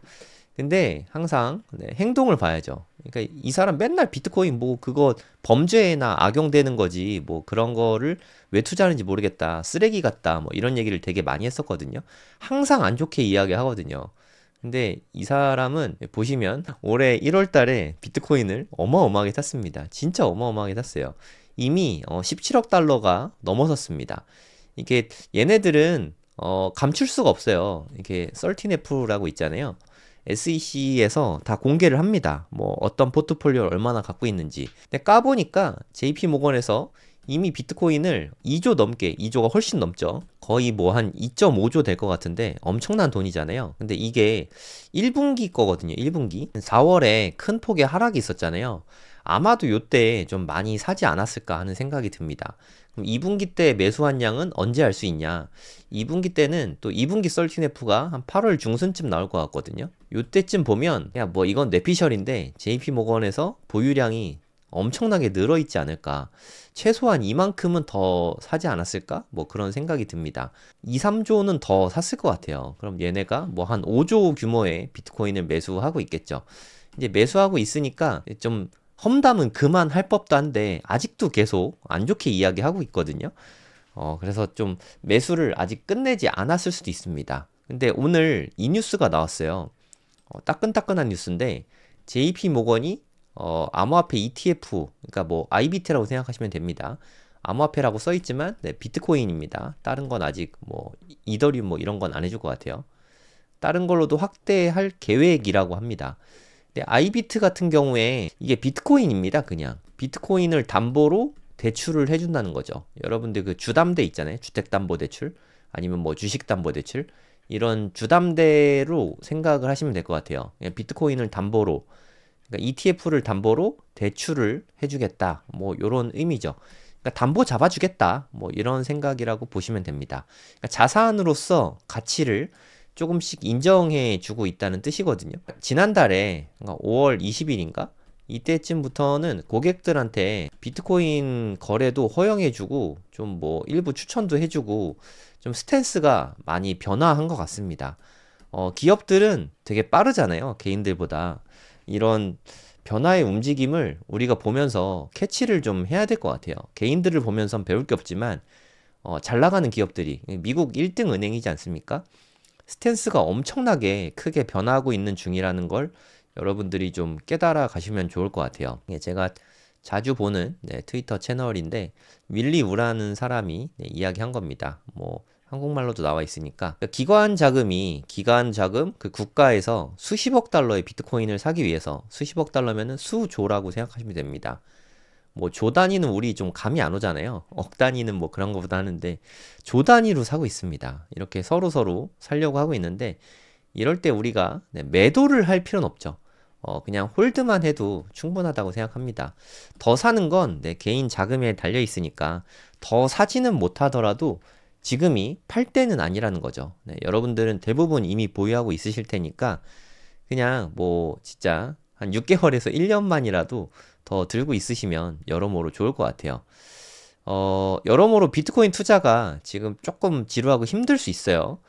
근데 항상 행동을 봐야죠. 그러니까 이 사람 맨날 비트코인 뭐 그거 범죄나 악용되는 거지 뭐 그런 거를 왜 투자하는지 모르겠다. 쓰레기 같다. 뭐 이런 얘기를 되게 많이 했었거든요. 항상 안 좋게 이야기하거든요. 근데 이 사람은 보시면 올해 1월 달에 비트코인을 어마어마하게 샀습니다. 진짜 어마어마하게 샀어요. 이미 17억 달러가 넘어섰습니다. 이게 얘네들은 감출 수가 없어요. 이게 13F라고 있잖아요. SEC에서 다 공개를 합니다. 뭐 어떤 포트폴리오를 얼마나 갖고 있는지. 근데 까보니까 JP 모건에서 이미 비트코인을 2조 넘게, 2조가 훨씬 넘죠. 거의 뭐 한 2.5조 될 것 같은데 엄청난 돈이잖아요. 근데 이게 1분기 거거든요. 1분기. 4월에 큰 폭의 하락이 있었잖아요. 아마도 요때 좀 많이 사지 않았을까 하는 생각이 듭니다. 그럼 2분기 때 매수한 양은 언제 할 수 있냐? 2분기 때는 또 2분기 13F가 한 8월 중순쯤 나올 것 같거든요. 요때쯤 보면 야 뭐 이건 뇌피셜인데 JP 모건에서 보유량이 엄청나게 늘어 있지 않을까. 최소한 이만큼은 더 사지 않았을까? 뭐 그런 생각이 듭니다. 2, 3조는 더 샀을 것 같아요. 그럼 얘네가 뭐 한 5조 규모의 비트코인을 매수하고 있겠죠. 이제 매수하고 있으니까 좀 험담은 그만할 법도 한데 아직도 계속 안 좋게 이야기하고 있거든요. 그래서 좀 매수를 아직 끝내지 않았을 수도 있습니다. 근데 오늘 이 뉴스가 나왔어요. 따끈따끈한 뉴스인데 JP 모건이 암호화폐 ETF, 그러니까 뭐 IBT라고 생각하시면 됩니다. 암호화폐라고 써 있지만 네, 비트코인입니다. 다른 건 아직 뭐 이더리움 뭐 이런 건 안 해줄 것 같아요. 다른 걸로도 확대할 계획이라고 합니다. 근데 아이비트 같은 경우에 이게 비트코인입니다. 그냥 비트코인을 담보로 대출을 해준다는 거죠. 여러분들 그 주담대 있잖아요. 주택담보대출 아니면 뭐 주식담보대출 이런 주담대로 생각을 하시면 될 것 같아요. 그냥 비트코인을 담보로 그러니까 ETF를 담보로 대출을 해주겠다. 뭐 이런 의미죠. 그러니까 담보 잡아주겠다. 뭐 이런 생각이라고 보시면 됩니다. 그러니까 자산으로서 가치를 조금씩 인정해 주고 있다는 뜻이거든요. 지난달에 5월 20일인가? 이때쯤부터는 고객들한테 비트코인 거래도 허용해 주고 좀 뭐 일부 추천도 해 주고 좀 스탠스가 많이 변화한 것 같습니다. 기업들은 되게 빠르잖아요. 개인들보다. 이런 변화의 움직임을 우리가 보면서 캐치를 좀 해야 될 것 같아요. 개인들을 보면서 배울 게 없지만 잘 나가는 기업들이 미국 1등 은행이지 않습니까? 스탠스가 엄청나게 크게 변화하고 있는 중이라는 걸 여러분들이 좀 깨달아 가시면 좋을 것 같아요. 제가 자주 보는 트위터 채널인데 윌리 우라는 사람이 이야기한 겁니다. 뭐 한국말로도 나와 있으니까 기관 자금 그 국가에서 수십억 달러의 비트코인을 사기 위해서 수십억 달러면은 수조라고 생각하시면 됩니다. 뭐 조 단위는 우리 좀 감이 안 오잖아요. 억 단위는 뭐 그런 거보다 하는데 조 단위로 사고 있습니다. 이렇게 서로 살려고 하고 있는데 이럴 때 우리가 매도를 할 필요는 없죠. 그냥 홀드만 해도 충분하다고 생각합니다. 더 사는 건 내 개인 자금에 달려 있으니까 더 사지는 못하더라도 지금이 팔 때는 아니라는 거죠. 여러분들은 대부분 이미 보유하고 있으실 테니까 그냥 뭐 진짜 한 6개월에서 1년만이라도 더 들고 있으시면 여러모로 좋을 것 같아요. 여러모로 비트코인 투자가 지금 조금 지루하고 힘들 수 있어요.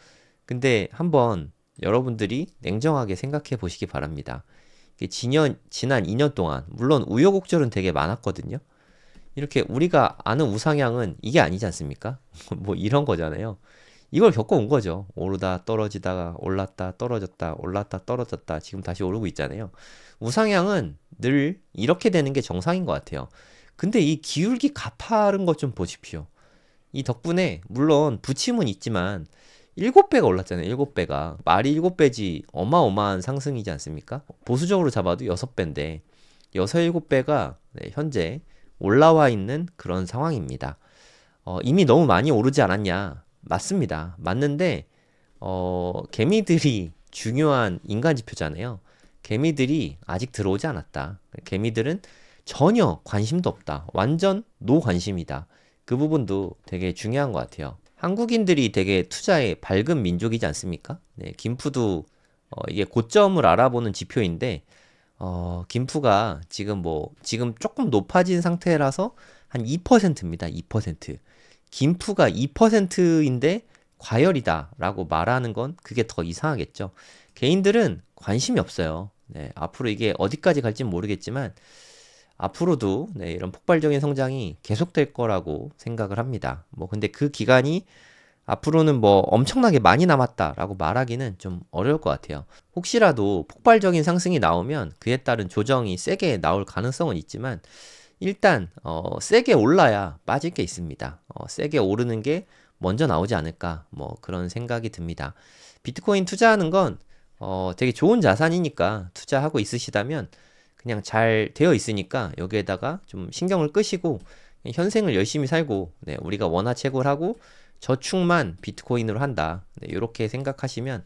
근데 한번 여러분들이 냉정하게 생각해 보시기 바랍니다. 지난 2년 동안, 물론 우여곡절은 되게 많았거든요. 이렇게 우리가 아는 우상향은 이게 아니지 않습니까? 뭐 이런 거잖아요. 이걸 겪어온 거죠. 오르다 떨어지다가 올랐다 떨어졌다 올랐다 떨어졌다 지금 다시 오르고 있잖아요. 우상향은 늘 이렇게 되는 게 정상인 것 같아요. 근데 이 기울기 가파른 것 좀 보십시오. 이 덕분에 물론 부침은 있지만 7배가 올랐잖아요. 7배가. 말이 7배지 어마어마한 상승이지 않습니까? 보수적으로 잡아도 6배인데 6, 7배가 현재 올라와 있는 그런 상황입니다. 이미 너무 많이 오르지 않았냐? 맞습니다. 맞는데 개미들이 중요한 인간 지표잖아요. 개미들이 아직 들어오지 않았다. 개미들은 전혀 관심도 없다. 완전 노관심이다. 그 부분도 되게 중요한 것 같아요. 한국인들이 되게 투자에 밝은 민족이지 않습니까? 네, 김푸도 이게 고점을 알아보는 지표인데 김푸가 지금 조금 높아진 상태라서 한 2%입니다. 2%. 김푸가 2%인데 과열이다라고 말하는 건 그게 더 이상하겠죠. 개인들은 관심이 없어요. 네, 앞으로 이게 어디까지 갈지는 모르겠지만 앞으로도 네, 이런 폭발적인 성장이 계속될 거라고 생각을 합니다. 뭐 근데 그 기간이 앞으로는 뭐 엄청나게 많이 남았다라고 말하기는 좀 어려울 것 같아요. 혹시라도 폭발적인 상승이 나오면 그에 따른 조정이 세게 나올 가능성은 있지만 일단 세게 올라야 빠질 게 있습니다. 세게 오르는 게 먼저 나오지 않을까 뭐 그런 생각이 듭니다. 비트코인 투자하는 건 되게 좋은 자산이니까 투자하고 있으시다면 그냥 잘 되어 있으니까 여기에다가 좀 신경을 끄시고 현생을 열심히 살고 네, 우리가 원화채굴하고 저축만 비트코인으로 한다. 네, 이렇게 생각하시면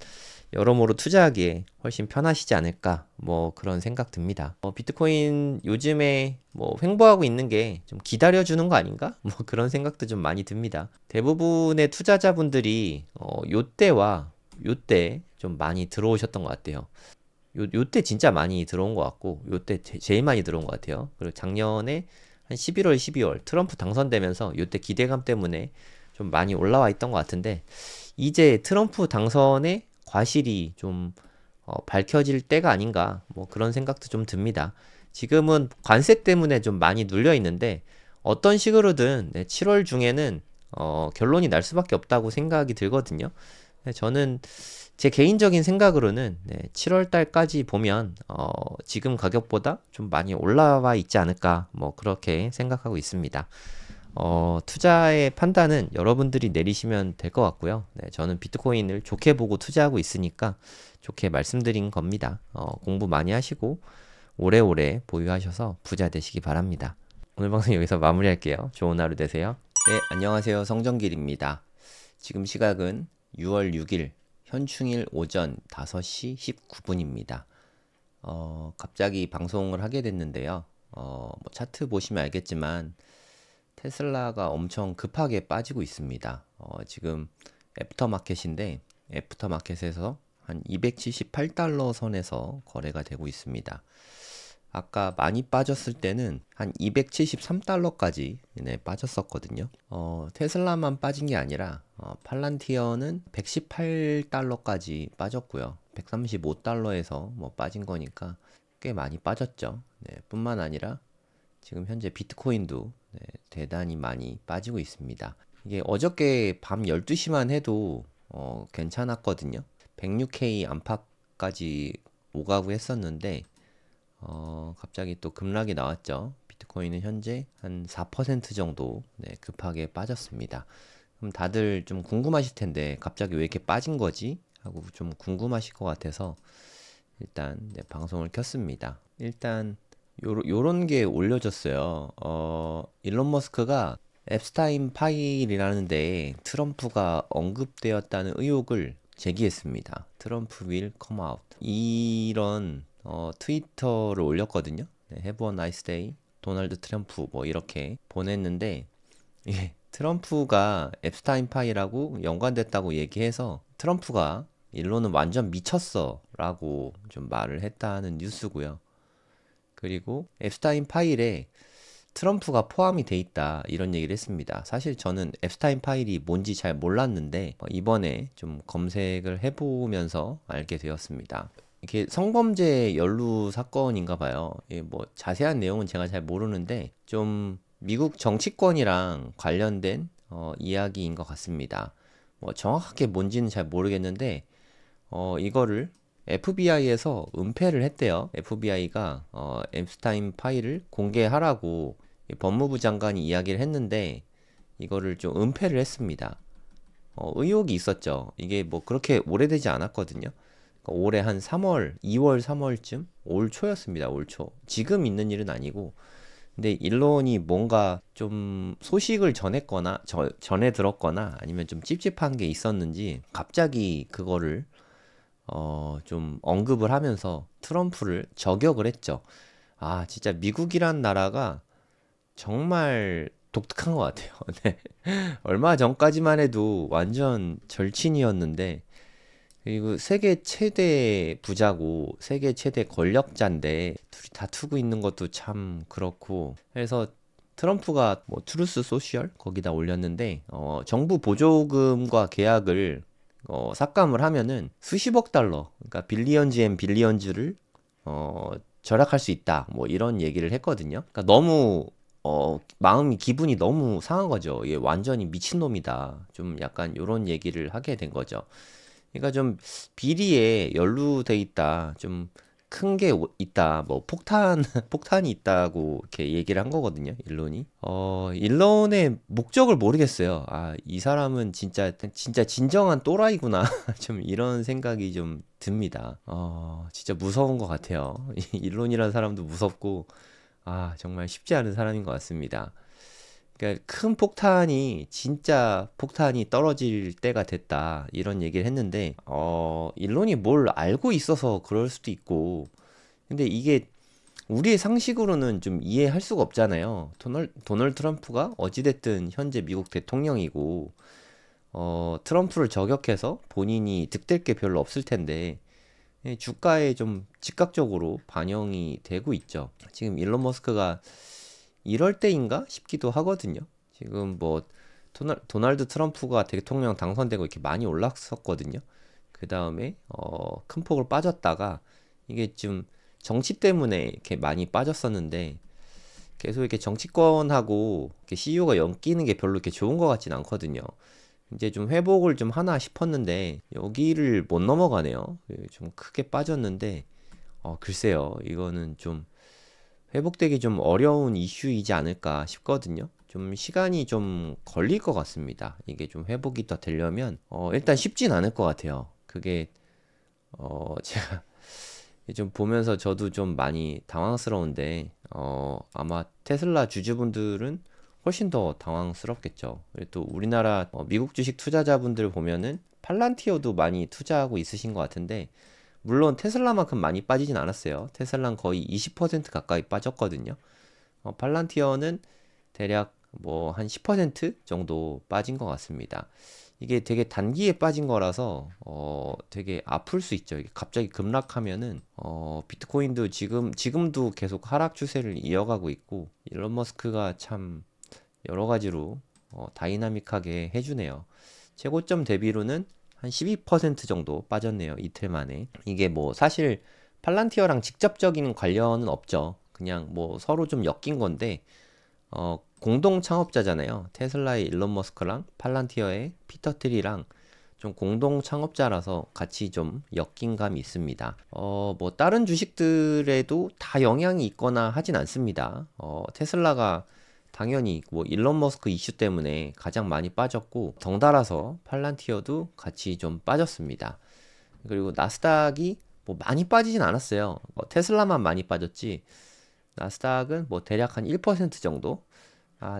여러모로 투자하기에 훨씬 편하시지 않을까 뭐 그런 생각 듭니다. 비트코인 요즘에 뭐 횡보하고 있는 게 좀 기다려주는 거 아닌가? 뭐 그런 생각도 좀 많이 듭니다. 대부분의 투자자분들이 요때와 요때 좀 많이 들어오셨던 것 같아요. 요때 진짜 많이 들어온 것 같고 요때 제일 많이 들어온 것 같아요. 그리고 작년에 한 11월, 12월 트럼프 당선되면서 요때 기대감 때문에 좀 많이 올라와 있던 것 같은데 이제 트럼프 당선의 과실이 좀 밝혀질 때가 아닌가 뭐 그런 생각도 좀 듭니다. 지금은 관세 때문에 좀 많이 눌려 있는데 어떤 식으로든 네, 7월 중에는 결론이 날 수밖에 없다고 생각이 들거든요. 저는 제 개인적인 생각으로는 네, 7월 달까지 보면 지금 가격보다 좀 많이 올라와 있지 않을까 뭐 그렇게 생각하고 있습니다. 투자의 판단은 여러분들이 내리시면 될 것 같고요. 네, 저는 비트코인을 좋게 보고 투자하고 있으니까 좋게 말씀드린 겁니다. 공부 많이 하시고 오래오래 보유하셔서 부자 되시기 바랍니다. 오늘 방송 여기서 마무리할게요. 좋은 하루 되세요. 네, 안녕하세요. 성정길입니다. 지금 시각은 6월 6일 현충일 오전 5시 19분입니다. 갑자기 방송을 하게 됐는데요. 뭐 차트 보시면 알겠지만 테슬라가 엄청 급하게 빠지고 있습니다. 지금 애프터마켓인데 애프터마켓에서 한 278달러 선에서 거래가 되고 있습니다. 아까 많이 빠졌을 때는 한 273달러까지 네, 빠졌었거든요. 테슬라만 빠진 게 아니라 팔란티어는 118달러까지 빠졌고요. 135달러에서 뭐 빠진 거니까 꽤 많이 빠졌죠. 네, 뿐만 아니라 지금 현재 비트코인도 네, 대단히 많이 빠지고 있습니다. 이게 어저께 밤 12시만 해도 괜찮았거든요. 106K 안팎까지 오가고 했었는데 갑자기 또 급락이 나왔죠. 비트코인은 현재 한 4% 정도 네, 급하게 빠졌습니다. 그럼 다들 좀 궁금하실 텐데 갑자기 왜 이렇게 빠진 거지? 하고 좀 궁금하실 것 같아서 일단 네, 방송을 켰습니다. 일단 요런 게 올려졌어요. 일론 머스크가 앱스타인 파일이라는 데에 트럼프가 언급되었다는 의혹을 제기했습니다. 트럼프 will come out. 이런 트위터를 올렸거든요. 네, Have a nice day. 도널드 트럼프 뭐 이렇게 보냈는데 예, 트럼프가 앱스타인 파일하고 연관됐다고 얘기해서 트럼프가 일론은 완전 미쳤어 라고 좀 말을 했다는 뉴스고요. 그리고 앱스타인 파일에 트럼프가 포함이 돼 있다 이런 얘기를 했습니다. 사실 저는 앱스타인 파일이 뭔지 잘 몰랐는데 이번에 좀 검색을 해보면서 알게 되었습니다. 이게 성범죄 연루 사건인가 봐요. 뭐 자세한 내용은 제가 잘 모르는데 좀 미국 정치권이랑 관련된 이야기인 것 같습니다. 뭐 정확하게 뭔지는 잘 모르겠는데 이거를 FBI에서 은폐를 했대요. FBI가 앱스타인 파일을 공개하라고 법무부 장관이 이야기를 했는데 이거를 좀 은폐를 했습니다. 의혹이 있었죠. 이게 뭐 그렇게 오래되지 않았거든요. 그러니까 올해 한 3월, 2월, 3월쯤? 올 초였습니다. 올 초. 지금 있는 일은 아니고 근데 일론이 뭔가 좀 소식을 전했거나 전해 들었거나 아니면 좀 찝찝한 게 있었는지 갑자기 그거를 좀 언급을 하면서 트럼프를 저격을 했죠. 아, 진짜 미국이란 나라가 정말 독특한 것 같아요. 네. 얼마 전까지만 해도 완전 절친이었는데, 그리고 세계 최대 부자고 세계 최대 권력자인데 둘이 다투고 있는 것도 참 그렇고 해서 트럼프가 뭐 트루스 소셜 거기다 올렸는데 정부 보조금과 계약을 삭감을 하면은 수십억 달러 그러니까 빌리언즈 앤 빌리언즈를 어, 절약할 수 있다 뭐 이런 얘기를 했거든요. 그러니까 너무 마음이 기분이 너무 상한 거죠. 얘 완전히 미친놈이다. 좀 약간 요런 얘기를 하게 된 거죠. 그러니까 좀 비리에 연루돼 있다. 좀 큰 게 있다. 뭐 폭탄 폭탄이 있다고 이렇게 얘기를 한 거거든요. 일론이. 일론의 목적을 모르겠어요. 아, 이 사람은 진짜 진정한 또라이구나. 좀 이런 생각이 좀 듭니다. 진짜 무서운 것 같아요. 일론이라는 사람도 무섭고 아, 정말 쉽지 않은 사람인 것 같습니다. 그러니까 큰 폭탄이 진짜 폭탄이 떨어질 때가 됐다 이런 얘기를 했는데 일론이 뭘 알고 있어서 그럴 수도 있고 근데 이게 우리의 상식으로는 좀 이해할 수가 없잖아요. 도널드 트럼프가 어찌됐든 현재 미국 대통령이고 트럼프를 저격해서 본인이 득될 게 별로 없을 텐데 주가에 좀 즉각적으로 반영이 되고 있죠. 지금 일론 머스크가 이럴 때인가 싶기도 하거든요. 지금 뭐 도널드 트럼프가 대통령 당선되고 이렇게 많이 올랐었거든요. 그 다음에 큰 폭을 빠졌다가 이게 좀 정치 때문에 이렇게 많이 빠졌었는데 계속 이렇게 정치권하고 이렇게 CEO가 엮이는 게 별로 이렇게 좋은 것 같진 않거든요. 이제 좀 회복을 좀 하나 싶었는데 여기를 못 넘어가네요. 좀 크게 빠졌는데 글쎄요. 이거는 좀 회복되기 좀 어려운 이슈이지 않을까 싶거든요. 좀 시간이 좀 걸릴 것 같습니다. 이게 좀 회복이 더 되려면 일단 쉽진 않을 것 같아요. 그게 제가 좀 보면서 저도 좀 많이 당황스러운데 아마 테슬라 주주분들은 훨씬 더 당황스럽겠죠. 그리고 또 우리나라 미국 주식 투자자분들 보면은 팔란티어도 많이 투자하고 있으신 것 같은데 물론 테슬라만큼 많이 빠지진 않았어요. 테슬라는 거의 20% 가까이 빠졌거든요. 팔란티어는 대략 뭐 한 10% 정도 빠진 것 같습니다. 이게 되게 단기에 빠진 거라서 되게 아플 수 있죠. 이게 갑자기 급락하면은 비트코인도 지금도 계속 하락 추세를 이어가고 있고 일론 머스크가 참 여러 가지로 다이나믹하게 해주네요. 최고점 대비로는 한 12% 정도 빠졌네요. 이틀 만에. 이게 뭐 사실 팔란티어랑 직접적인 관련은 없죠. 그냥 뭐 서로 좀 엮인 건데 공동 창업자잖아요. 테슬라의 일론 머스크랑 팔란티어의 피터 트리랑 좀 공동 창업자라서 같이 좀 엮인 감이 있습니다. 뭐 다른 주식들에도 다 영향이 있거나 하진 않습니다. 테슬라가 당연히 뭐 일론 머스크 이슈 때문에 가장 많이 빠졌고 덩달아서 팔란티어도 같이 좀 빠졌습니다. 그리고 나스닥이 뭐 많이 빠지진 않았어요. 테슬라만 많이 빠졌지 나스닥은 뭐 대략 한 1% 정도.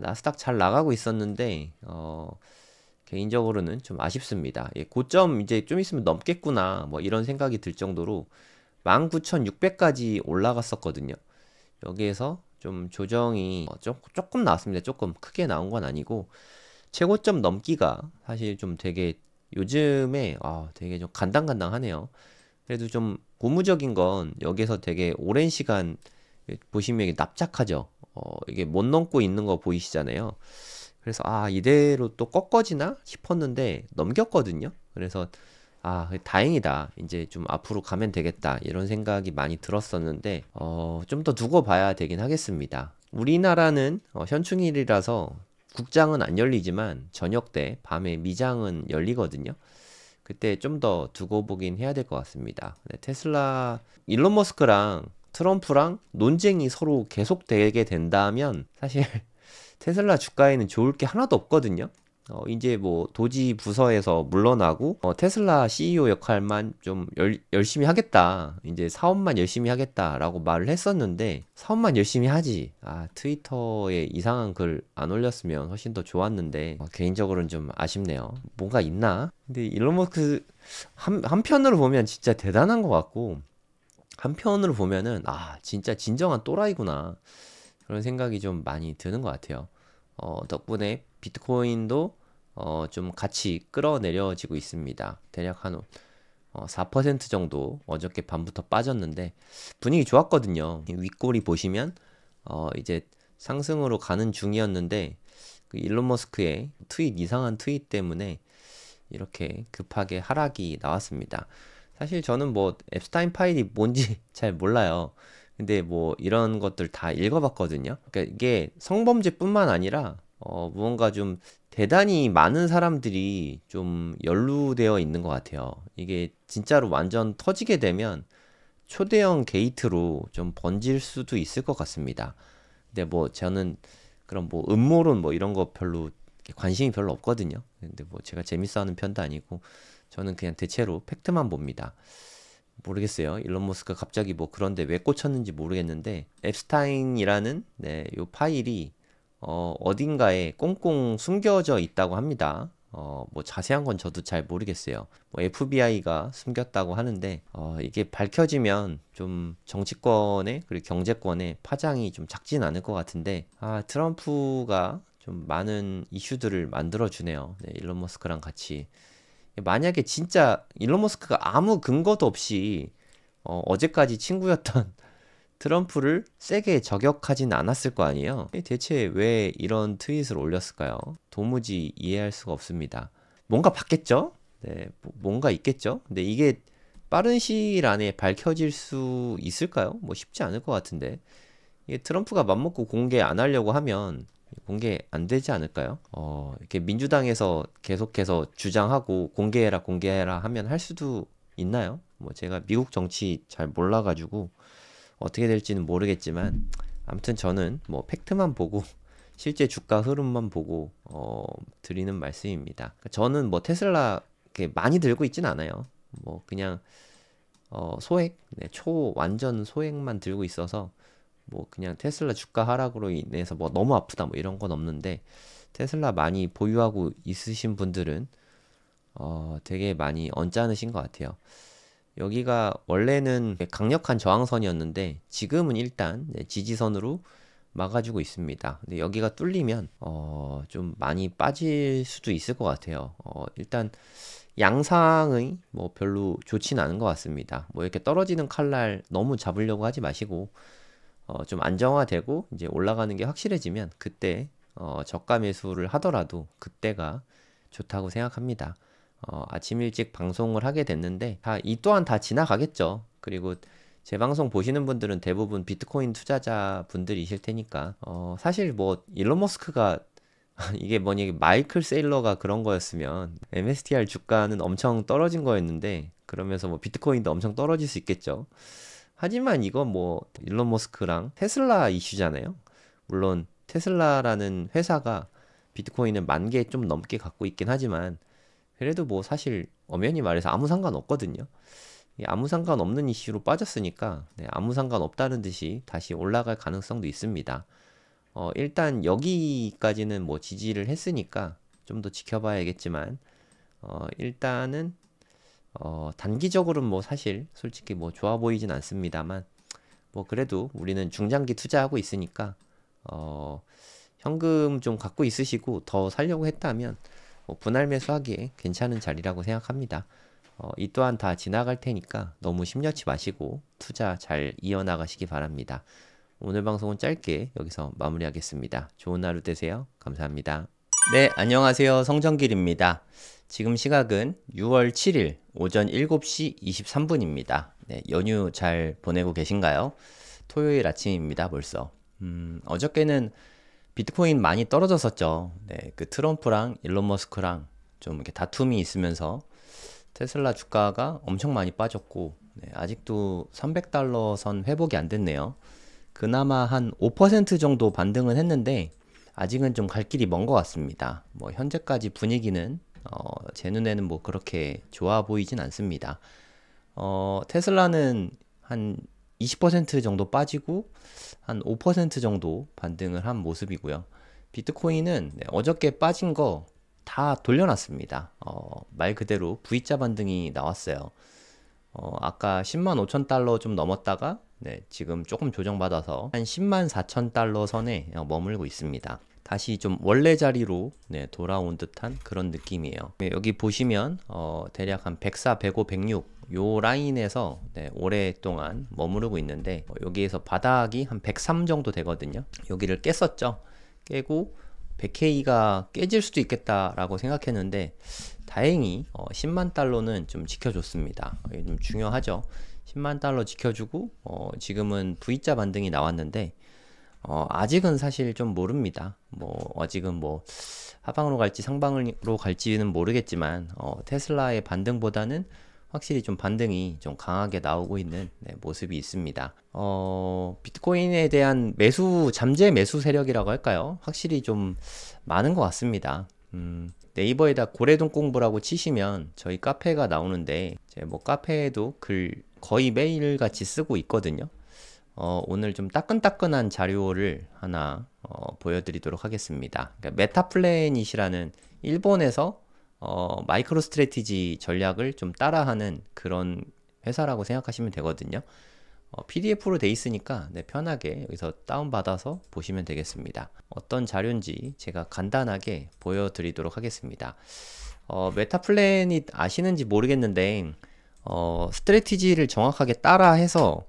나스닥 잘 나가고 있었는데 개인적으로는 좀 아쉽습니다. 고점 이제 좀 있으면 넘겠구나 뭐 이런 생각이 들 정도로 19,600까지 올라갔었거든요. 여기에서 좀 조정이 조금 나왔습니다. 조금 크게 나온 건 아니고 최고점 넘기가 사실 좀 되게 요즘에 되게 좀 간당간당하네요. 그래도 좀 고무적인 건 여기서 되게 오랜 시간 보시면 이게 납작하죠. 이게 못 넘고 있는 거 보이시잖아요. 그래서 이대로 또 꺾어지나 싶었는데 넘겼거든요. 그래서 다행이다. 이제 좀 앞으로 가면 되겠다. 이런 생각이 많이 들었었는데 좀 더 두고 봐야 되긴 하겠습니다. 우리나라는 현충일이라서 국장은 안 열리지만 저녁 때 밤에 미장은 열리거든요. 그때 좀 더 두고 보긴 해야 될 것 같습니다. 테슬라 일론 머스크랑 트럼프랑 논쟁이 서로 계속되게 된다면 사실 테슬라 주가에는 좋을 게 하나도 없거든요. 이제 뭐 도지 부서에서 물러나고 테슬라 CEO 역할만 좀 열심히 하겠다. 이제 사업만 열심히 하겠다라고 말을 했었는데 사업만 열심히 하지. 트위터에 이상한 글 안 올렸으면 훨씬 더 좋았는데 개인적으로는 좀 아쉽네요. 뭔가 있나? 근데 일론 머스크 한편으로 보면 진짜 대단한 것 같고 한편으로 보면은 진짜 진정한 또라이구나. 그런 생각이 좀 많이 드는 것 같아요. 덕분에 비트코인도 좀 같이 끌어내려지고 있습니다. 대략 한 4% 정도 어저께 밤부터 빠졌는데 분위기 좋았거든요. 윗꼬리 보시면 이제 상승으로 가는 중이었는데 그 일론 머스크의 이상한 트윗 때문에 이렇게 급하게 하락이 나왔습니다. 사실 저는 뭐 앱스타인 파일이 뭔지 잘 몰라요. 근데 뭐 이런 것들 다 읽어봤거든요. 그러니까 이게 성범죄뿐만 아니라 무언가 좀 대단히 많은 사람들이 좀 연루되어 있는 것 같아요. 이게 진짜로 완전 터지게 되면 초대형 게이트로 좀 번질 수도 있을 것 같습니다. 근데 뭐 저는 그런 뭐 음모론 뭐 이런 거 별로 관심이 별로 없거든요. 근데 뭐 제가 재밌어 하는 편도 아니고 저는 그냥 대체로 팩트만 봅니다. 모르겠어요. 일론 머스크가 갑자기 뭐 그런데 왜 꽂혔는지 모르겠는데 앱스타인이라는 요 파일이 어딘가에 꽁꽁 숨겨져 있다고 합니다. 뭐 자세한 건 저도 잘 모르겠어요. 뭐 FBI가 숨겼다고 하는데 이게 밝혀지면 좀 정치권에 그리고 경제권에 파장이 좀 작진 않을 것 같은데 트럼프가 좀 많은 이슈들을 만들어 주네요. 일론 머스크랑 같이. 만약에 진짜 일론 머스크가 아무 근거도 없이 어제까지 친구였던 트럼프를 세게 저격하진 않았을 거 아니에요? 대체 왜 이런 트윗을 올렸을까요? 도무지 이해할 수가 없습니다. 뭔가 봤겠죠? 네, 뭔가 있겠죠? 근데 이게 빠른 시일 안에 밝혀질 수 있을까요? 뭐 쉽지 않을 것 같은데. 이게 트럼프가 맘먹고 공개 안 하려고 하면 공개 안 되지 않을까요? 이렇게 민주당에서 계속해서 주장하고 공개해라 하면 할 수도 있나요? 뭐 제가 미국 정치 잘 몰라가지고 어떻게 될지는 모르겠지만 아무튼 저는 뭐 팩트만 보고 실제 주가 흐름만 보고 드리는 말씀입니다. 저는 뭐 테슬라 이렇게 많이 들고 있진 않아요. 뭐 그냥 소액, 완전 소액만 들고 있어서 뭐 그냥 테슬라 주가 하락으로 인해서 뭐 너무 아프다 뭐 이런 건 없는데 테슬라 많이 보유하고 있으신 분들은 되게 많이 언짢으신 것 같아요. 여기가 원래는 강력한 저항선이었는데 지금은 일단 지지선으로 막아주고 있습니다. 근데 여기가 뚫리면 좀 많이 빠질 수도 있을 것 같아요. 일단 양상의 뭐 별로 좋진 않은 것 같습니다. 뭐 이렇게 떨어지는 칼날 너무 잡으려고 하지 마시고 좀 안정화되고 이제 올라가는 게 확실해지면 그때 저가 매수를 하더라도 그때가 좋다고 생각합니다. 아침 일찍 방송을 하게 됐는데 이 또한 다 지나가겠죠. 그리고 제 방송 보시는 분들은 대부분 비트코인 투자자 분들이실 테니까 사실 뭐 일론 머스크가 이게 뭐니 마이클 세일러가 그런 거였으면 MSTR 주가는 엄청 떨어진 거였는데 그러면서 뭐 비트코인도 엄청 떨어질 수 있겠죠. 하지만 이건 뭐 일론 머스크랑 테슬라 이슈잖아요. 물론 테슬라라는 회사가 비트코인을 10,000개 좀 넘게 갖고 있긴 하지만 그래도 뭐 사실 엄연히 말해서 아무 상관 없거든요. 아무 상관 없는 이슈로 빠졌으니까 아무 상관 없다는 듯이 다시 올라갈 가능성도 있습니다. 일단 여기까지는 뭐 지지를 했으니까 좀 더 지켜봐야겠지만 일단은 단기적으로는 뭐 사실 솔직히 뭐 좋아 보이진 않습니다만 뭐 그래도 우리는 중장기 투자하고 있으니까 현금 좀 갖고 있으시고 더 살려고 했다면 뭐 분할 매수하기에 괜찮은 자리라고 생각합니다. 이 또한 다 지나갈 테니까 너무 심려치 마시고 투자 잘 이어나가시기 바랍니다. 오늘 방송은 짧게 여기서 마무리하겠습니다. 좋은 하루 되세요. 감사합니다. 네, 안녕하세요. 성정길입니다. 지금 시각은 6월 7일 오전 7시 23분입니다. 네, 연휴 잘 보내고 계신가요? 토요일 아침입니다, 벌써. 어저께는 비트코인 많이 떨어졌었죠. 네, 그 트럼프랑 일론 머스크랑 좀 이렇게 다툼이 있으면서 테슬라 주가가 엄청 많이 빠졌고, 아직도 $300선 회복이 안 됐네요. 그나마 한 5% 정도 반등은 했는데, 아직은 좀 갈 길이 먼 것 같습니다. 뭐 현재까지 분위기는 제 눈에는 뭐 그렇게 좋아 보이진 않습니다. 테슬라는 한 20% 정도 빠지고 한 5% 정도 반등을 한 모습이고요. 비트코인은 어저께 빠진 거 다 돌려놨습니다. 말 그대로 V자 반등이 나왔어요. 아까 10만 5천 달러 좀 넘었다가 지금 조금 조정받아서 한 10만 4천 달러 선에 머물고 있습니다. 다시 좀 원래 자리로 돌아온 듯한 그런 느낌이에요. 여기 보시면 대략 한 104, 105, 106 요 라인에서 오랫동안 머무르고 있는데 여기에서 바닥이 한 103 정도 되거든요. 여기를 깼었죠. 깨고 100K가 깨질 수도 있겠다라고 생각했는데 다행히 10만 달러는 좀 지켜줬습니다. 이게 좀 중요하죠. 10만 달러 지켜주고 지금은 V자 반등이 나왔는데 아직은 사실 좀 모릅니다. 아직은 하방으로 갈지 상방으로 갈지는 모르겠지만 테슬라의 반등보다는 확실히 좀 반등이 좀 강하게 나오고 있는 모습이 있습니다. 비트코인에 대한 잠재 매수 세력이라고 할까요? 확실히 좀 많은 것 같습니다. 네이버에다 고래동 공부라고 치시면 저희 카페가 나오는데 카페에도 글 거의 매일 같이 쓰고 있거든요. 오늘 좀 따끈따끈한 자료를 하나 보여드리도록 하겠습니다. 그러니까 메타플래닛이라는 일본에서 마이크로 스트래티지 전략을 좀 따라하는 그런 회사라고 생각하시면 되거든요. PDF로 돼 있으니까 편하게 여기서 다운받아서 보시면 되겠습니다. 어떤 자료인지 제가 간단하게 보여드리도록 하겠습니다. 메타플래닛 아시는지 모르겠는데 스트래티지를 정확하게 따라해서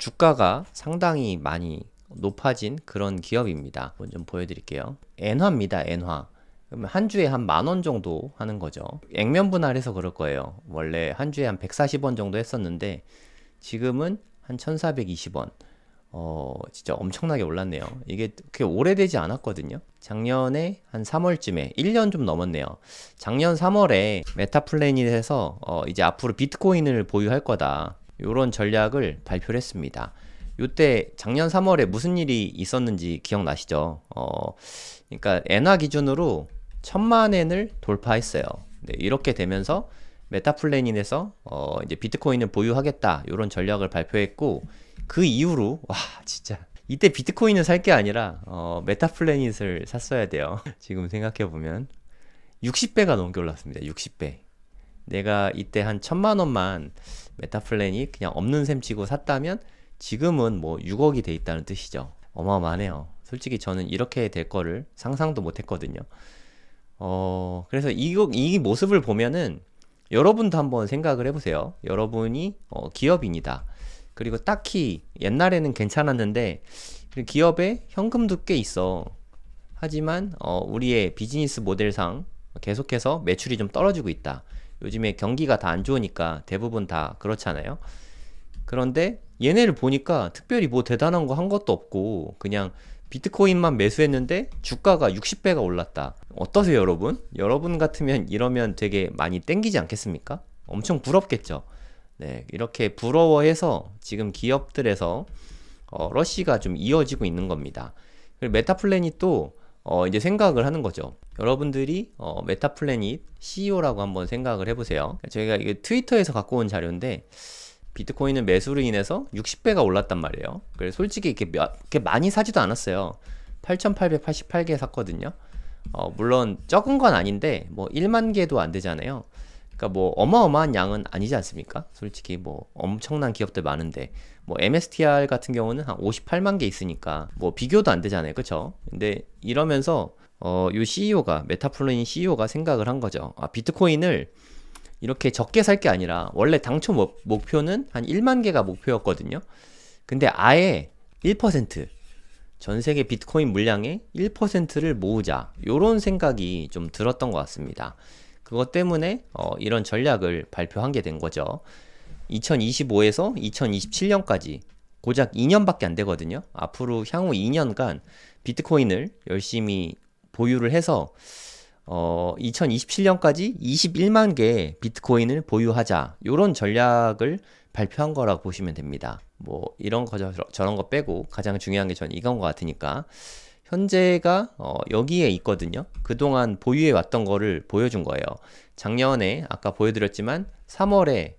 주가가 상당히 많이 높아진 그런 기업입니다. 좀 보여드릴게요. 엔화입니다. 엔화. 그러면 한 주에 한 10,000원 정도 하는 거죠. 액면 분할해서 그럴 거예요. 원래 한 주에 한 140원 정도 했었는데 지금은 한 1,420원. 진짜 엄청나게 올랐네요. 이게 그렇게 오래되지 않았거든요. 작년에 한 3월쯤에 1년 좀 넘었네요. 작년 3월에 메타플래닛에서 이제 앞으로 비트코인을 보유할 거다. 요런 전략을 발표를 했습니다. 요때 작년 3월에 무슨 일이 있었는지 기억나시죠? 그러니까 엔화 기준으로 1,000,000엔을 돌파했어요. 이렇게 되면서 메타플래닛에서 이제 비트코인을 보유하겠다 요런 전략을 발표했고 그 이후로 와 진짜 이때 비트코인을 살 게 아니라 메타플래닛을 샀어야 돼요. 지금 생각해보면 60배가 넘게 올랐습니다. 60배. 내가 이때 한 1,000,000원만 메타플래닛 그냥 없는 셈 치고 샀다면 지금은 6억이 돼 있다는 뜻이죠. 어마어마하네요. 솔직히 저는 이렇게 될 거를 상상도 못 했거든요. 그래서 이 모습을 보면은 여러분도 한번 생각을 해보세요. 여러분이 기업인이다. 그리고 딱히 옛날에는 괜찮았는데 기업에 현금도 꽤 있어. 하지만 우리의 비즈니스 모델상 계속해서 매출이 좀 떨어지고 있다. 요즘에 경기가 다 안 좋으니까 대부분 다 그렇잖아요. 그런데 얘네를 보니까 특별히 대단한 거 한 것도 없고 그냥 비트코인만 매수했는데 주가가 60배가 올랐다. 어떠세요, 여러분? 여러분 같으면 이러면 되게 많이 땡기지 않겠습니까? 엄청 부럽겠죠. 이렇게 부러워해서 지금 기업들에서 러시가 좀 이어지고 있는 겁니다. 그리고 메타플래닛도 이제 생각을 하는 거죠. 여러분들이 메타플래닛 CEO라고 한번 생각을 해보세요. 저희가 이게 트위터에서 갖고 온 자료인데 비트코인은 매수로 인해서 60배가 올랐단 말이에요. 그래서 솔직히 이렇게 많이 사지도 않았어요. 8,888개 샀거든요. 물론 적은 건 아닌데 1만 개도 안 되잖아요. 그러니까 어마어마한 양은 아니지 않습니까? 솔직히 엄청난 기업들 많은데 MSTR 같은 경우는 한 58만 개 있으니까 비교도 안 되잖아요. 그쵸? 근데 이러면서 요 CEO가 메타플래닛 CEO가 생각을 한 거죠. 비트코인을 이렇게 적게 살 게 아니라 원래 당초 목표는 한 1만 개가 목표였거든요. 근데 아예 1% 전 세계 비트코인 물량의 1%를 모으자 요런 생각이 좀 들었던 것 같습니다. 그것 때문에 이런 전략을 발표한 게 된 거죠. 2025에서 2027년까지 고작 2년밖에 안 되거든요. 앞으로 향후 2년간 비트코인을 열심히 보유를 해서 2027년까지 21만 개의 비트코인을 보유하자 요런 전략을 발표한 거라고 보시면 됩니다. 이런 거 저런 거 빼고 가장 중요한 게 저는 이건 것 같으니까 현재가 여기에 있거든요. 그동안 보유해 왔던 거를 보여준 거예요. 작년에 아까 보여드렸지만 3월에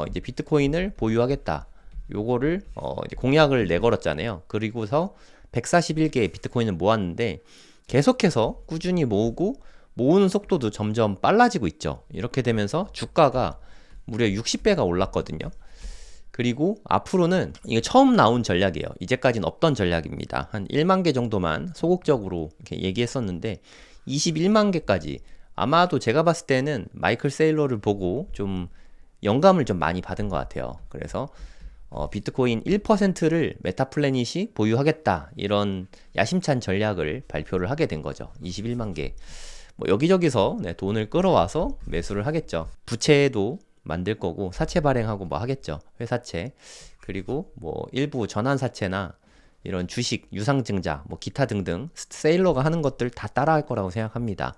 이제 비트코인을 보유하겠다. 요거를 이제 공약을 내걸었잖아요. 그리고서 141개의 비트코인을 모았는데 계속해서 꾸준히 모으고 모으는 속도도 점점 빨라지고 있죠. 이렇게 되면서 주가가 무려 60배가 올랐거든요. 그리고 앞으로는 이게 처음 나온 전략이에요. 이제까지는 없던 전략입니다. 한 1만 개 정도만 소극적으로 이렇게 얘기했었는데 21만 개까지, 아마도 제가 봤을 때는 마이클 세일러를 보고 좀 영감을 좀 많이 받은 것 같아요. 그래서 비트코인 1%를 메타플래닛이 보유하겠다, 이런 야심찬 전략을 발표를 하게 된 거죠. 21만 개. 뭐 여기저기서 돈을 끌어와서 매수를 하겠죠. 부채도 만들 거고 사채 발행하고 뭐 하겠죠. 회사채. 그리고 뭐 일부 전환사채나 이런 주식, 유상증자, 뭐 기타 등등 세일러가 하는 것들 다 따라할 거라고 생각합니다.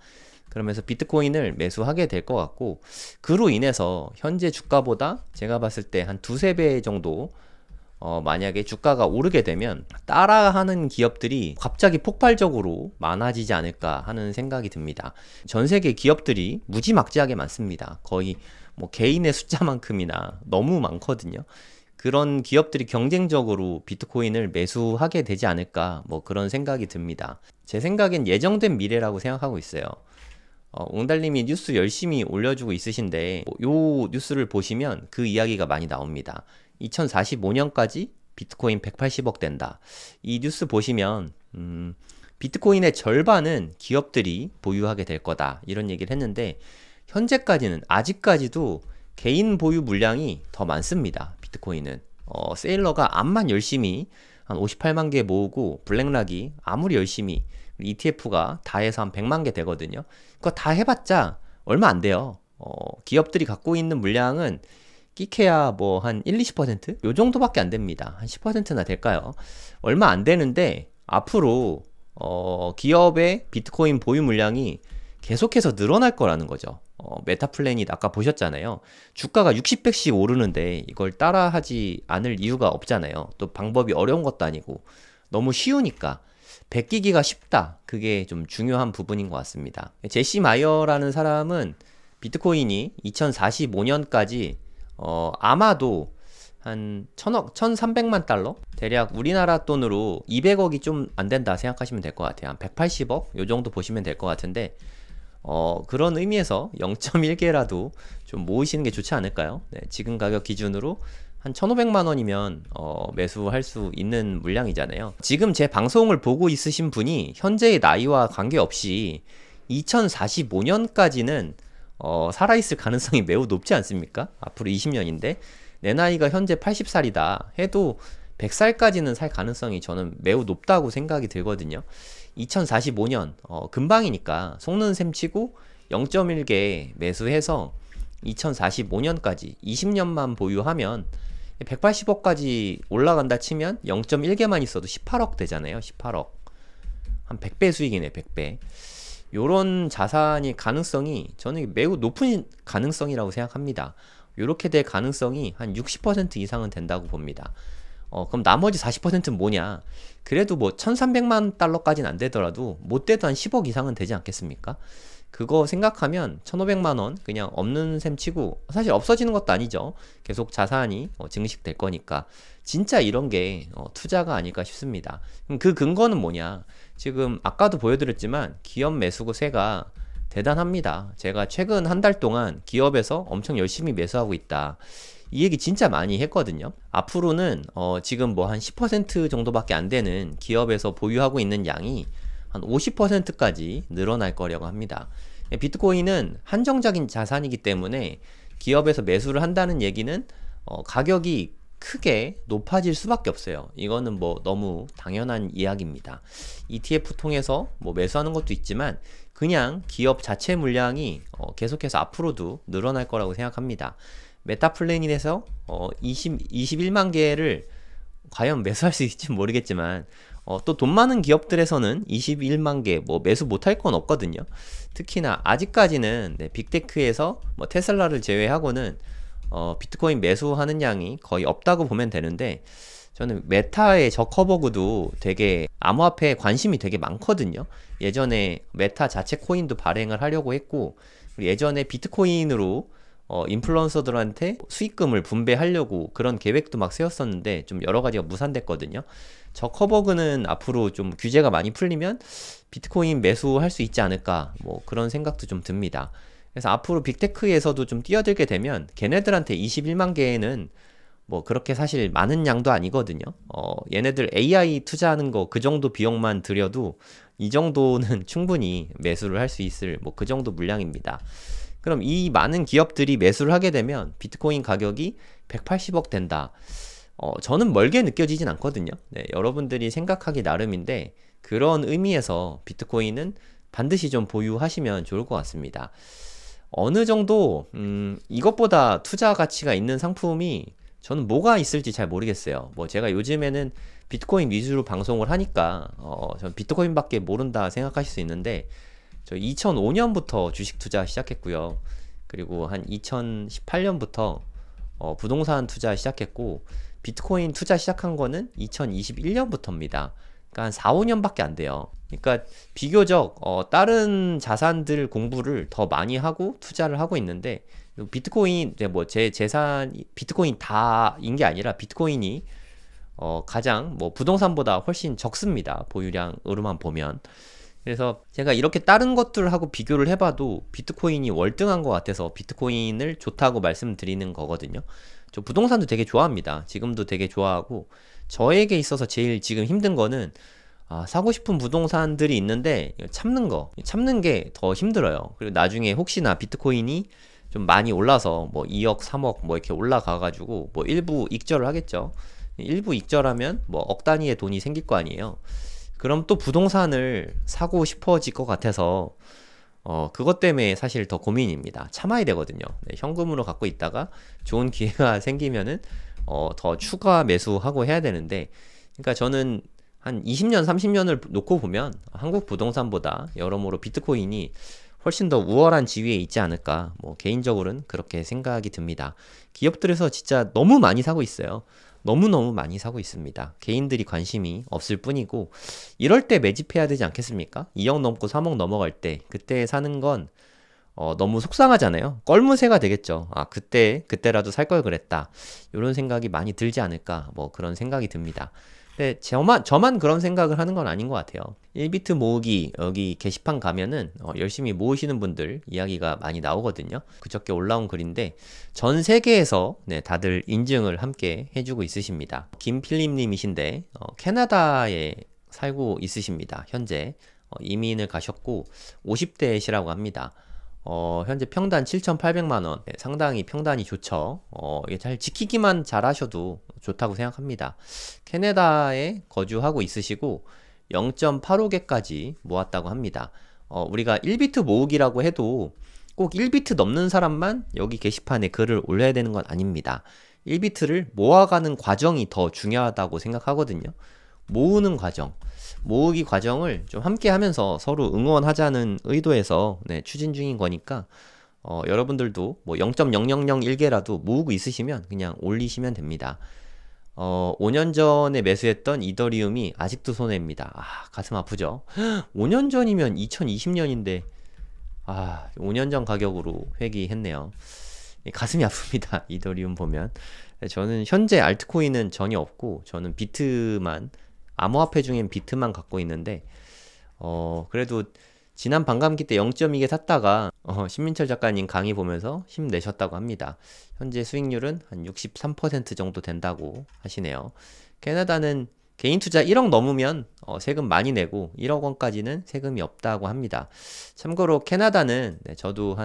그러면서 비트코인을 매수하게 될 것 같고, 그로 인해서 현재 주가보다 제가 봤을 때 한 두세 배 정도 만약에 주가가 오르게 되면 따라하는 기업들이 갑자기 폭발적으로 많아지지 않을까 하는 생각이 듭니다. 전 세계 기업들이 무지막지하게 많습니다. 거의 뭐 개인의 숫자만큼이나 너무 많거든요. 그런 기업들이 경쟁적으로 비트코인을 매수하게 되지 않을까, 뭐 그런 생각이 듭니다. 제 생각엔 예정된 미래라고 생각하고 있어요. 옹달님이 뉴스 열심히 올려주고 있으신데 요 뉴스를 보시면 그 이야기가 많이 나옵니다. 2045년까지 비트코인 180억 된다. 이 뉴스 보시면 비트코인의 절반은 기업들이 보유하게 될 거다, 이런 얘기를 했는데 현재까지는 아직까지도 개인 보유 물량이 더 많습니다. 비트코인은 세일러가 암만 열심히 한 58만 개 모으고 블랙락이 아무리 열심히 ETF가 다 해서 한 100만 개 되거든요. 그거 다 해봤자 얼마 안 돼요. 기업들이 갖고 있는 물량은 끼케야 뭐 한 1, 20%? 요 정도밖에 안 됩니다. 한 10%나 될까요? 얼마 안 되는데 앞으로 기업의 비트코인 보유 물량이 계속해서 늘어날 거라는 거죠. 메타플래닛 아까 보셨잖아요. 주가가 60배씩 오르는데 이걸 따라하지 않을 이유가 없잖아요. 또 방법이 어려운 것도 아니고 너무 쉬우니까 베끼기가 쉽다. 그게 좀 중요한 부분인 것 같습니다. 제시 마이어라는 사람은 비트코인이 2045년까지 아마도 한 1000억, 1300만 달러? 대략 우리나라 돈으로 200억이 좀 안 된다 생각하시면 될 것 같아요. 한 180억? 요 정도 보시면 될 것 같은데 그런 의미에서 0.1개라도 좀 모으시는 게 좋지 않을까요? 네, 지금 가격 기준으로 한 1,500만 원이면 매수할 수 있는 물량이잖아요. 지금 제 방송을 보고 있으신 분이 현재의 나이와 관계없이 2045년까지는 살아있을 가능성이 매우 높지 않습니까? 앞으로 20년인데 내 나이가 현재 80살이다 해도 100살까지는 살 가능성이 저는 매우 높다고 생각이 들거든요. 2045년 금방이니까 속는 셈 치고 0.1개 매수해서 2045년까지 20년만 보유하면 180억까지 올라간다 치면 0.1개만 있어도 18억 되잖아요. 18억. 한 100배 수익이네, 100배. 요런 자산이 가능성이 저는 매우 높은 가능성이라고 생각합니다. 요렇게 될 가능성이 한 60% 이상은 된다고 봅니다. 그럼 나머지 40%는 뭐냐? 그래도 뭐 1300만 달러까지는 안 되더라도 못돼도 한 10억 이상은 되지 않겠습니까? 그거 생각하면 1500만 원 그냥 없는 셈 치고, 사실 없어지는 것도 아니죠. 계속 자산이 증식될 거니까 진짜 이런 게 투자가 아닐까 싶습니다. 그럼 그 근거는 뭐냐? 지금 아까도 보여드렸지만 기업 매수세가 대단합니다. 제가 최근 한 달 동안 기업에서 엄청 열심히 매수하고 있다, 이 얘기 진짜 많이 했거든요. 앞으로는 지금 뭐 한 10% 정도밖에 안 되는 기업에서 보유하고 있는 양이 한 50%까지 늘어날 거라고 합니다. 비트코인은 한정적인 자산이기 때문에 기업에서 매수를 한다는 얘기는 가격이 크게 높아질 수밖에 없어요. 이거는 뭐 너무 당연한 이야기입니다. ETF 통해서 뭐 매수하는 것도 있지만 그냥 기업 자체 물량이 계속해서 앞으로도 늘어날 거라고 생각합니다. 메타플래닛에서 21만 개를 과연 매수할 수 있을지 모르겠지만 또 돈 많은 기업들에서는 21만 개 뭐 매수 못할 건 없거든요. 특히나 아직까지는 빅테크에서 뭐 테슬라를 제외하고는 비트코인 매수하는 양이 거의 없다고 보면 되는데, 저는 메타의 저커버그도 되게 암호화폐에 관심이 되게 많거든요. 예전에 메타 자체 코인도 발행을 하려고 했고, 그리고 예전에 비트코인으로 인플루언서들한테 수익금을 분배하려고 그런 계획도 막 세웠었는데 좀 여러 가지가 무산됐거든요. 저커버그는 앞으로 좀 규제가 많이 풀리면 비트코인 매수할 수 있지 않을까, 뭐 그런 생각도 좀 듭니다. 그래서 앞으로 빅테크에서도 좀 뛰어들게 되면 걔네들한테 21만 개는 뭐 그렇게 사실 많은 양도 아니거든요. 얘네들 AI 투자하는 거 그 정도 비용만 들여도 이 정도는 충분히 매수를 할 수 있을 뭐 그 정도 물량입니다. 그럼 이 많은 기업들이 매수를 하게 되면 비트코인 가격이 180억 된다. 저는 멀게 느껴지진 않거든요. 네, 여러분들이 생각하기 나름인데 그런 의미에서 비트코인은 반드시 좀 보유하시면 좋을 것 같습니다. 어느 정도 이것보다 투자 가치가 있는 상품이 저는 뭐가 있을지 잘 모르겠어요. 뭐 제가 요즘에는 비트코인 위주로 방송을 하니까 전 비트코인밖에 모른다 생각하실 수 있는데 저 2005년부터 주식 투자 시작했고요. 그리고 한 2018년부터 부동산 투자 시작했고 비트코인 투자 시작한 거는 2021년부터입니다. 그러니까 한 4, 5년밖에 안 돼요. 그러니까 비교적 다른 자산들 공부를 더 많이 하고 투자를 하고 있는데 비트코인 뭐 제 재산 비트코인 다인 게 아니라 비트코인이 가장 뭐 부동산보다 훨씬 적습니다. 보유량으로만 보면. 그래서 제가 이렇게 다른 것들하고 비교를 해봐도 비트코인이 월등한 것 같아서 비트코인을 좋다고 말씀드리는 거거든요. 저 부동산도 되게 좋아합니다. 지금도 되게 좋아하고 저에게 있어서 제일 지금 힘든 거는 사고 싶은 부동산들이 있는데 참는 게 더 힘들어요. 그리고 나중에 혹시나 비트코인이 좀 많이 올라서 뭐 2억, 3억 뭐 이렇게 올라가가지고 뭐 일부 익절을 하겠죠. 일부 익절하면 뭐 억 단위의 돈이 생길 거 아니에요. 그럼 또 부동산을 사고 싶어질 것 같아서 그것 때문에 사실 더 고민입니다. 참아야 되거든요. 네, 현금으로 갖고 있다가 좋은 기회가 생기면은 더 추가 매수하고 해야 되는데, 그러니까 저는 한 20년, 30년을 놓고 보면 한국 부동산보다 여러모로 비트코인이 훨씬 더 우월한 지위에 있지 않을까, 뭐 개인적으로는 그렇게 생각이 듭니다. 기업들에서 진짜 너무 많이 사고 있어요. 너무너무 많이 사고 있습니다. 개인들이 관심이 없을 뿐이고, 이럴 때 매집해야 되지 않겠습니까? 2억 넘고 3억 넘어갈 때 그때 사는 건 너무 속상하잖아요. 껄무새가 되겠죠. 그때라도 살 걸 그랬다. 이런 생각이 많이 들지 않을까, 뭐 그런 생각이 듭니다. 근데 저만 그런 생각을 하는 건 아닌 것 같아요. 1비트 모으기 여기 게시판 가면은 열심히 모으시는 분들 이야기가 많이 나오거든요. 그저께 올라온 글인데 전 세계에서 네, 다들 인증을 함께 해주고 있으십니다. 김필립님이신데 캐나다에 살고 있으십니다. 현재 이민을 가셨고 50대시라고 합니다. 현재 평단 7,800만원. 네, 상당히 평단이 좋죠. 이게 잘 지키기만 잘 하셔도 좋다고 생각합니다. 캐나다에 거주하고 있으시고 0.85개까지 모았다고 합니다. 우리가 1비트 모으기라고 해도 꼭 1비트 넘는 사람만 여기 게시판에 글을 올려야 되는 건 아닙니다. 1비트를 모아가는 과정이 더 중요하다고 생각하거든요. 모으는 과정. 모으기 과정을 좀 함께 하면서 서로 응원하자는 의도에서 네, 추진 중인 거니까 여러분들도 뭐 0.0001개라도 모으고 있으시면 그냥 올리시면 됩니다. 5년 전에 매수했던 이더리움이 아직도 손해입니다. 가슴 아프죠? 5년 전이면 2020년인데 5년 전 가격으로 회귀했네요. 가슴이 아픕니다. 이더리움 보면. 저는 현재 알트코인은 전혀 없고 저는 비트만, 암호화폐 중엔 비트만 갖고 있는데 그래도 지난 반감기 때 0.2개 샀다가 신민철 작가님 강의 보면서 힘내셨다고 합니다. 현재 수익률은 한 63% 정도 된다고 하시네요. 캐나다는 개인 투자 1억 넘으면 세금 많이 내고 1억 원까지는 세금이 없다고 합니다. 참고로 캐나다는 저도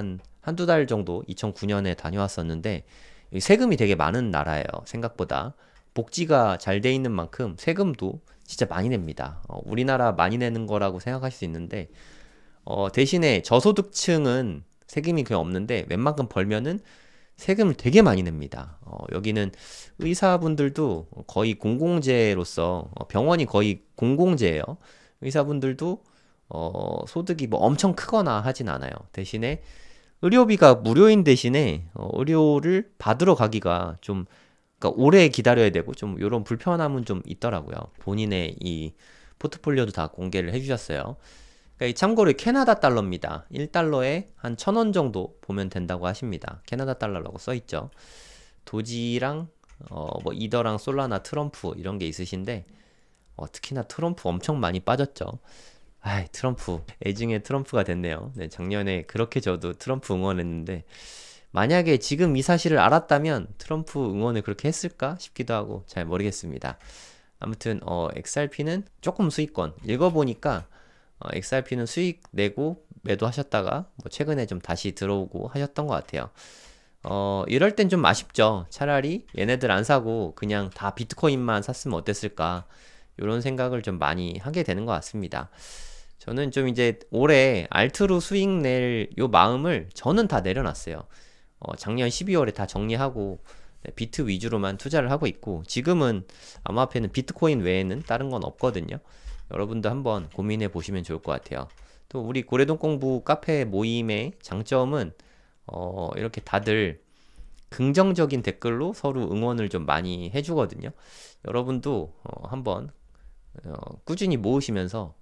한두 달 정도 2009년에 다녀왔었는데 세금이 되게 많은 나라예요. 생각보다. 복지가 잘 돼 있는 만큼 세금도 진짜 많이 냅니다. 우리나라 많이 내는 거라고 생각할 수 있는데 대신에 저소득층은 세금이 그냥 없는데 웬만큼 벌면은 세금을 되게 많이 냅니다. 여기는 의사분들도 거의 공공재로서 병원이 거의 공공재예요. 의사분들도 소득이 뭐 엄청 크거나 하진 않아요. 대신에 의료비가 무료인 대신에 의료를 받으러 가기가 좀 그러니까 오래 기다려야 되고 좀 이런 불편함은 좀 있더라고요. 본인의 이 포트폴리오도 다 공개를 해주셨어요. 그러니까 참고로 캐나다 달러입니다. 1달러에 한 1,000원 정도 보면 된다고 하십니다. 캐나다 달러라고 써있죠. 도지랑 뭐 이더랑 솔라나 트럼프 이런 게 있으신데 특히나 트럼프 엄청 많이 빠졌죠. 아이, 트럼프 애증의 트럼프가 됐네요. 네, 작년에 그렇게 저도 트럼프 응원했는데 만약에 지금 이 사실을 알았다면 트럼프 응원을 그렇게 했을까 싶기도 하고 잘 모르겠습니다. 아무튼 XRP는 조금 수익권 읽어보니까 XRP는 수익 내고 매도하셨다가 뭐 최근에 좀 다시 들어오고 하셨던 것 같아요. 이럴 땐 좀 아쉽죠. 차라리 얘네들 안 사고 그냥 다 비트코인만 샀으면 어땠을까 이런 생각을 좀 많이 하게 되는 것 같습니다. 저는 좀 이제 올해 알트로 수익 낼 요 마음을 저는 다 내려놨어요. 작년 12월에 다 정리하고 비트 위주로만 투자를 하고 있고 지금은 암호화폐는 비트코인 외에는 다른 건 없거든요. 여러분도 한번 고민해 보시면 좋을 것 같아요. 또 우리 고래동 공부 카페 모임의 장점은 이렇게 다들 긍정적인 댓글로 서로 응원을 좀 많이 해주거든요. 여러분도 한번 꾸준히 모으시면서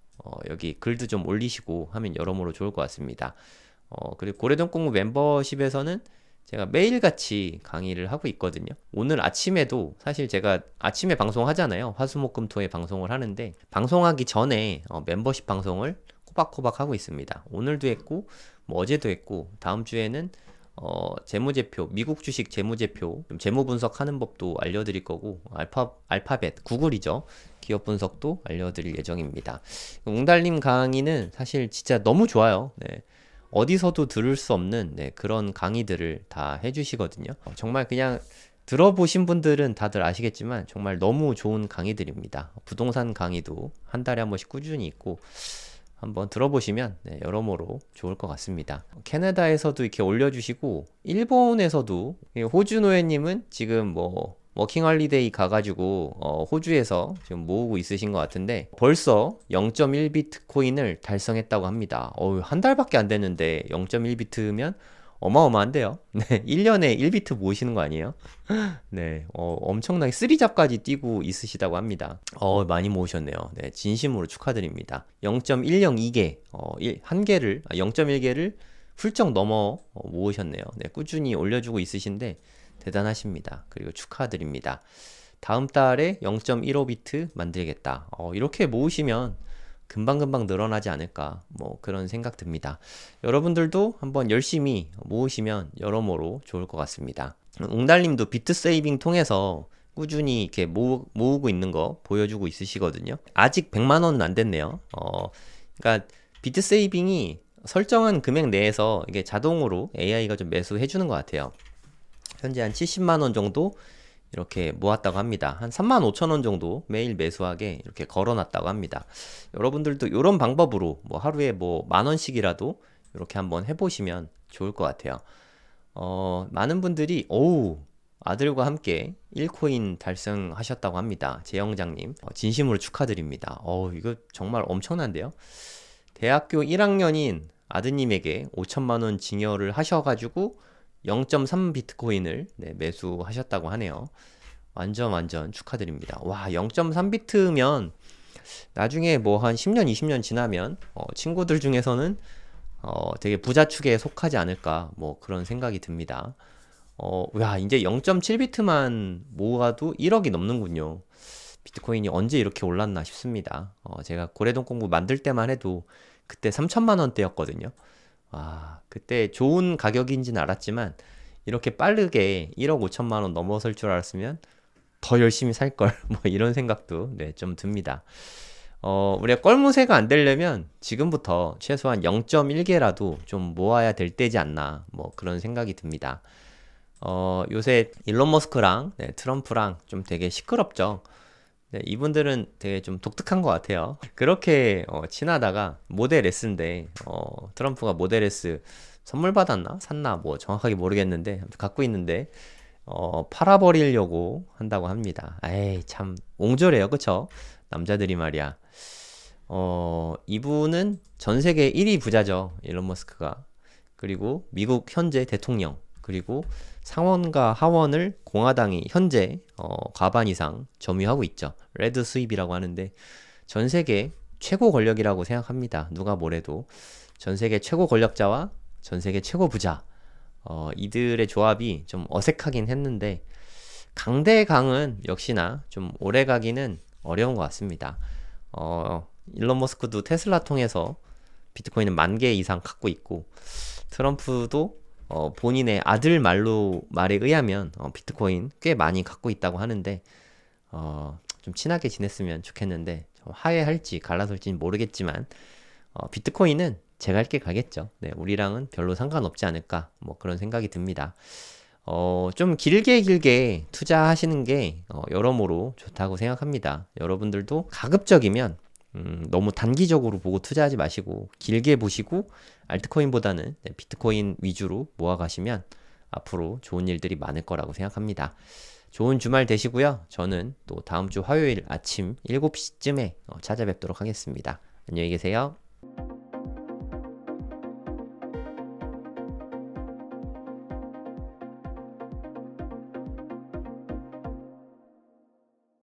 여기 글도 좀 올리시고 하면 여러모로 좋을 것 같습니다. 그리고 고래동 공부 멤버십에서는 제가 매일같이 강의를 하고 있거든요. 오늘 아침에도 사실 제가 아침에 방송하잖아요. 화수목금토에 방송을 하는데 방송하기 전에 멤버십 방송을 꼬박꼬박 하고 있습니다. 오늘도 했고 뭐 어제도 했고 다음 주에는 재무제표, 미국 주식 재무제표, 재무 분석하는 법도 알려드릴 거고 알파벳, 구글이죠. 기업 분석도 알려드릴 예정입니다. 웅달님 강의는 사실 진짜 너무 좋아요. 네. 어디서도 들을 수 없는 그런 강의들을 다 해주시거든요. 정말 그냥 들어보신 분들은 다들 아시겠지만 정말 너무 좋은 강의들입니다. 부동산 강의도 한 달에 한 번씩 꾸준히 있고 한번 들어보시면 여러모로 좋을 것 같습니다. 캐나다에서도 이렇게 올려주시고 일본에서도 호주 노예님은 지금 뭐 워킹홀리데이 가가지고 호주에서 지금 모으고 있으신 것 같은데 벌써 0.1 비트코인을 달성했다고 합니다. 한 달밖에 안 됐는데 0.1 비트면 어마어마한데요. 네, 1년에 1비트 모으시는 거 아니에요? 네, 엄청나게 3잡까지 뛰고 있으시다고 합니다. 많이 모으셨네요. 네, 진심으로 축하드립니다. 0.102개, 0.1개를 훌쩍 넘어 모으셨네요. 네, 꾸준히 올려주고 있으신데 대단하십니다. 그리고 축하드립니다. 다음 달에 0.15비트 만들겠다. 이렇게 모으시면 금방금방 늘어나지 않을까 뭐 그런 생각 듭니다. 여러분들도 한번 열심히 모으시면 여러모로 좋을 것 같습니다. 웅달님도 비트 세이빙 통해서 꾸준히 이렇게 모으고 있는 거 보여주고 있으시거든요. 아직 100만 원은 안 됐네요. 그러니까 비트 세이빙이 설정한 금액 내에서 이게 자동으로 AI가 좀 매수해 주는 것 같아요. 현재 한 70만 원 정도 이렇게 모았다고 합니다. 한 35,000원 정도 매일 매수하게 이렇게 걸어놨다고 합니다. 여러분들도 이런 방법으로 뭐 하루에 뭐 10,000원씩이라도 이렇게 한번 해보시면 좋을 것 같아요. 많은 분들이 아들과 함께 1코인 달성하셨다고 합니다. 재영장님 진심으로 축하드립니다. 이거 정말 엄청난데요. 대학교 1학년인 아드님에게 5천만 원 증여를 하셔가지고 0.3 비트코인을 매수하셨다고 하네요. 완전 축하드립니다. 와, 0.3 비트면 나중에 뭐 한 10년, 20년 지나면 친구들 중에서는 되게 부자축에 속하지 않을까 뭐 그런 생각이 듭니다. 야, 이제 0.7 비트만 모아도 1억이 넘는군요. 비트코인이 언제 이렇게 올랐나 싶습니다. 제가 고래동 공부 만들 때만 해도 그때 3천만 원대였거든요. 그때 좋은 가격인지는 알았지만 이렇게 빠르게 1억 5천만 원 넘어설 줄 알았으면 더 열심히 살걸 뭐 이런 생각도 좀 듭니다. 우리가 껄무새가 안 되려면 지금부터 최소한 0.1개라도 좀 모아야 될 때지 않나 뭐 그런 생각이 듭니다. 요새 일론 머스크랑 트럼프랑 좀 되게 시끄럽죠. 이분들은 되게 좀 독특한 것 같아요. 그렇게 친하다가 모델 S인데 트럼프가 모델 S 선물 받았나 샀나 뭐 정확하게 모르겠는데 갖고 있는데 팔아버리려고 한다고 합니다. 에이 참 옹졸해요, 그쵸? 남자들이 말이야. 이분은 전 세계 1위 부자죠, 일론 머스크가. 그리고 미국 현재 대통령. 그리고 상원과 하원을 공화당이 현재 과반 이상 점유하고 있죠. 레드 스윕이라고 하는데 전 세계 최고 권력이라고 생각합니다. 누가 뭐래도 전 세계 최고 권력자와 전 세계 최고 부자 이들의 조합이 좀 어색하긴 했는데 강대 강은 역시나 좀 오래 가기는 어려운 것 같습니다. 일론 머스크도 테슬라 통해서 비트코인은 10,000개 이상 갖고 있고 트럼프도 본인의 아들 말에 의하면 비트코인 꽤 많이 갖고 있다고 하는데 좀 친하게 지냈으면 좋겠는데 좀 화해할지 갈라설지는 모르겠지만 비트코인은 제 갈 길 가겠죠. 네, 우리랑은 별로 상관없지 않을까 뭐 그런 생각이 듭니다. 좀 길게 투자하시는 게 여러모로 좋다고 생각합니다. 여러분들도 가급적이면 너무 단기적으로 보고 투자하지 마시고 길게 보시고 알트코인보다는 비트코인 위주로 모아가시면 앞으로 좋은 일들이 많을 거라고 생각합니다. 좋은 주말 되시고요. 저는 또 다음 주 화요일 아침 7시쯤에 찾아뵙도록 하겠습니다. 안녕히 계세요.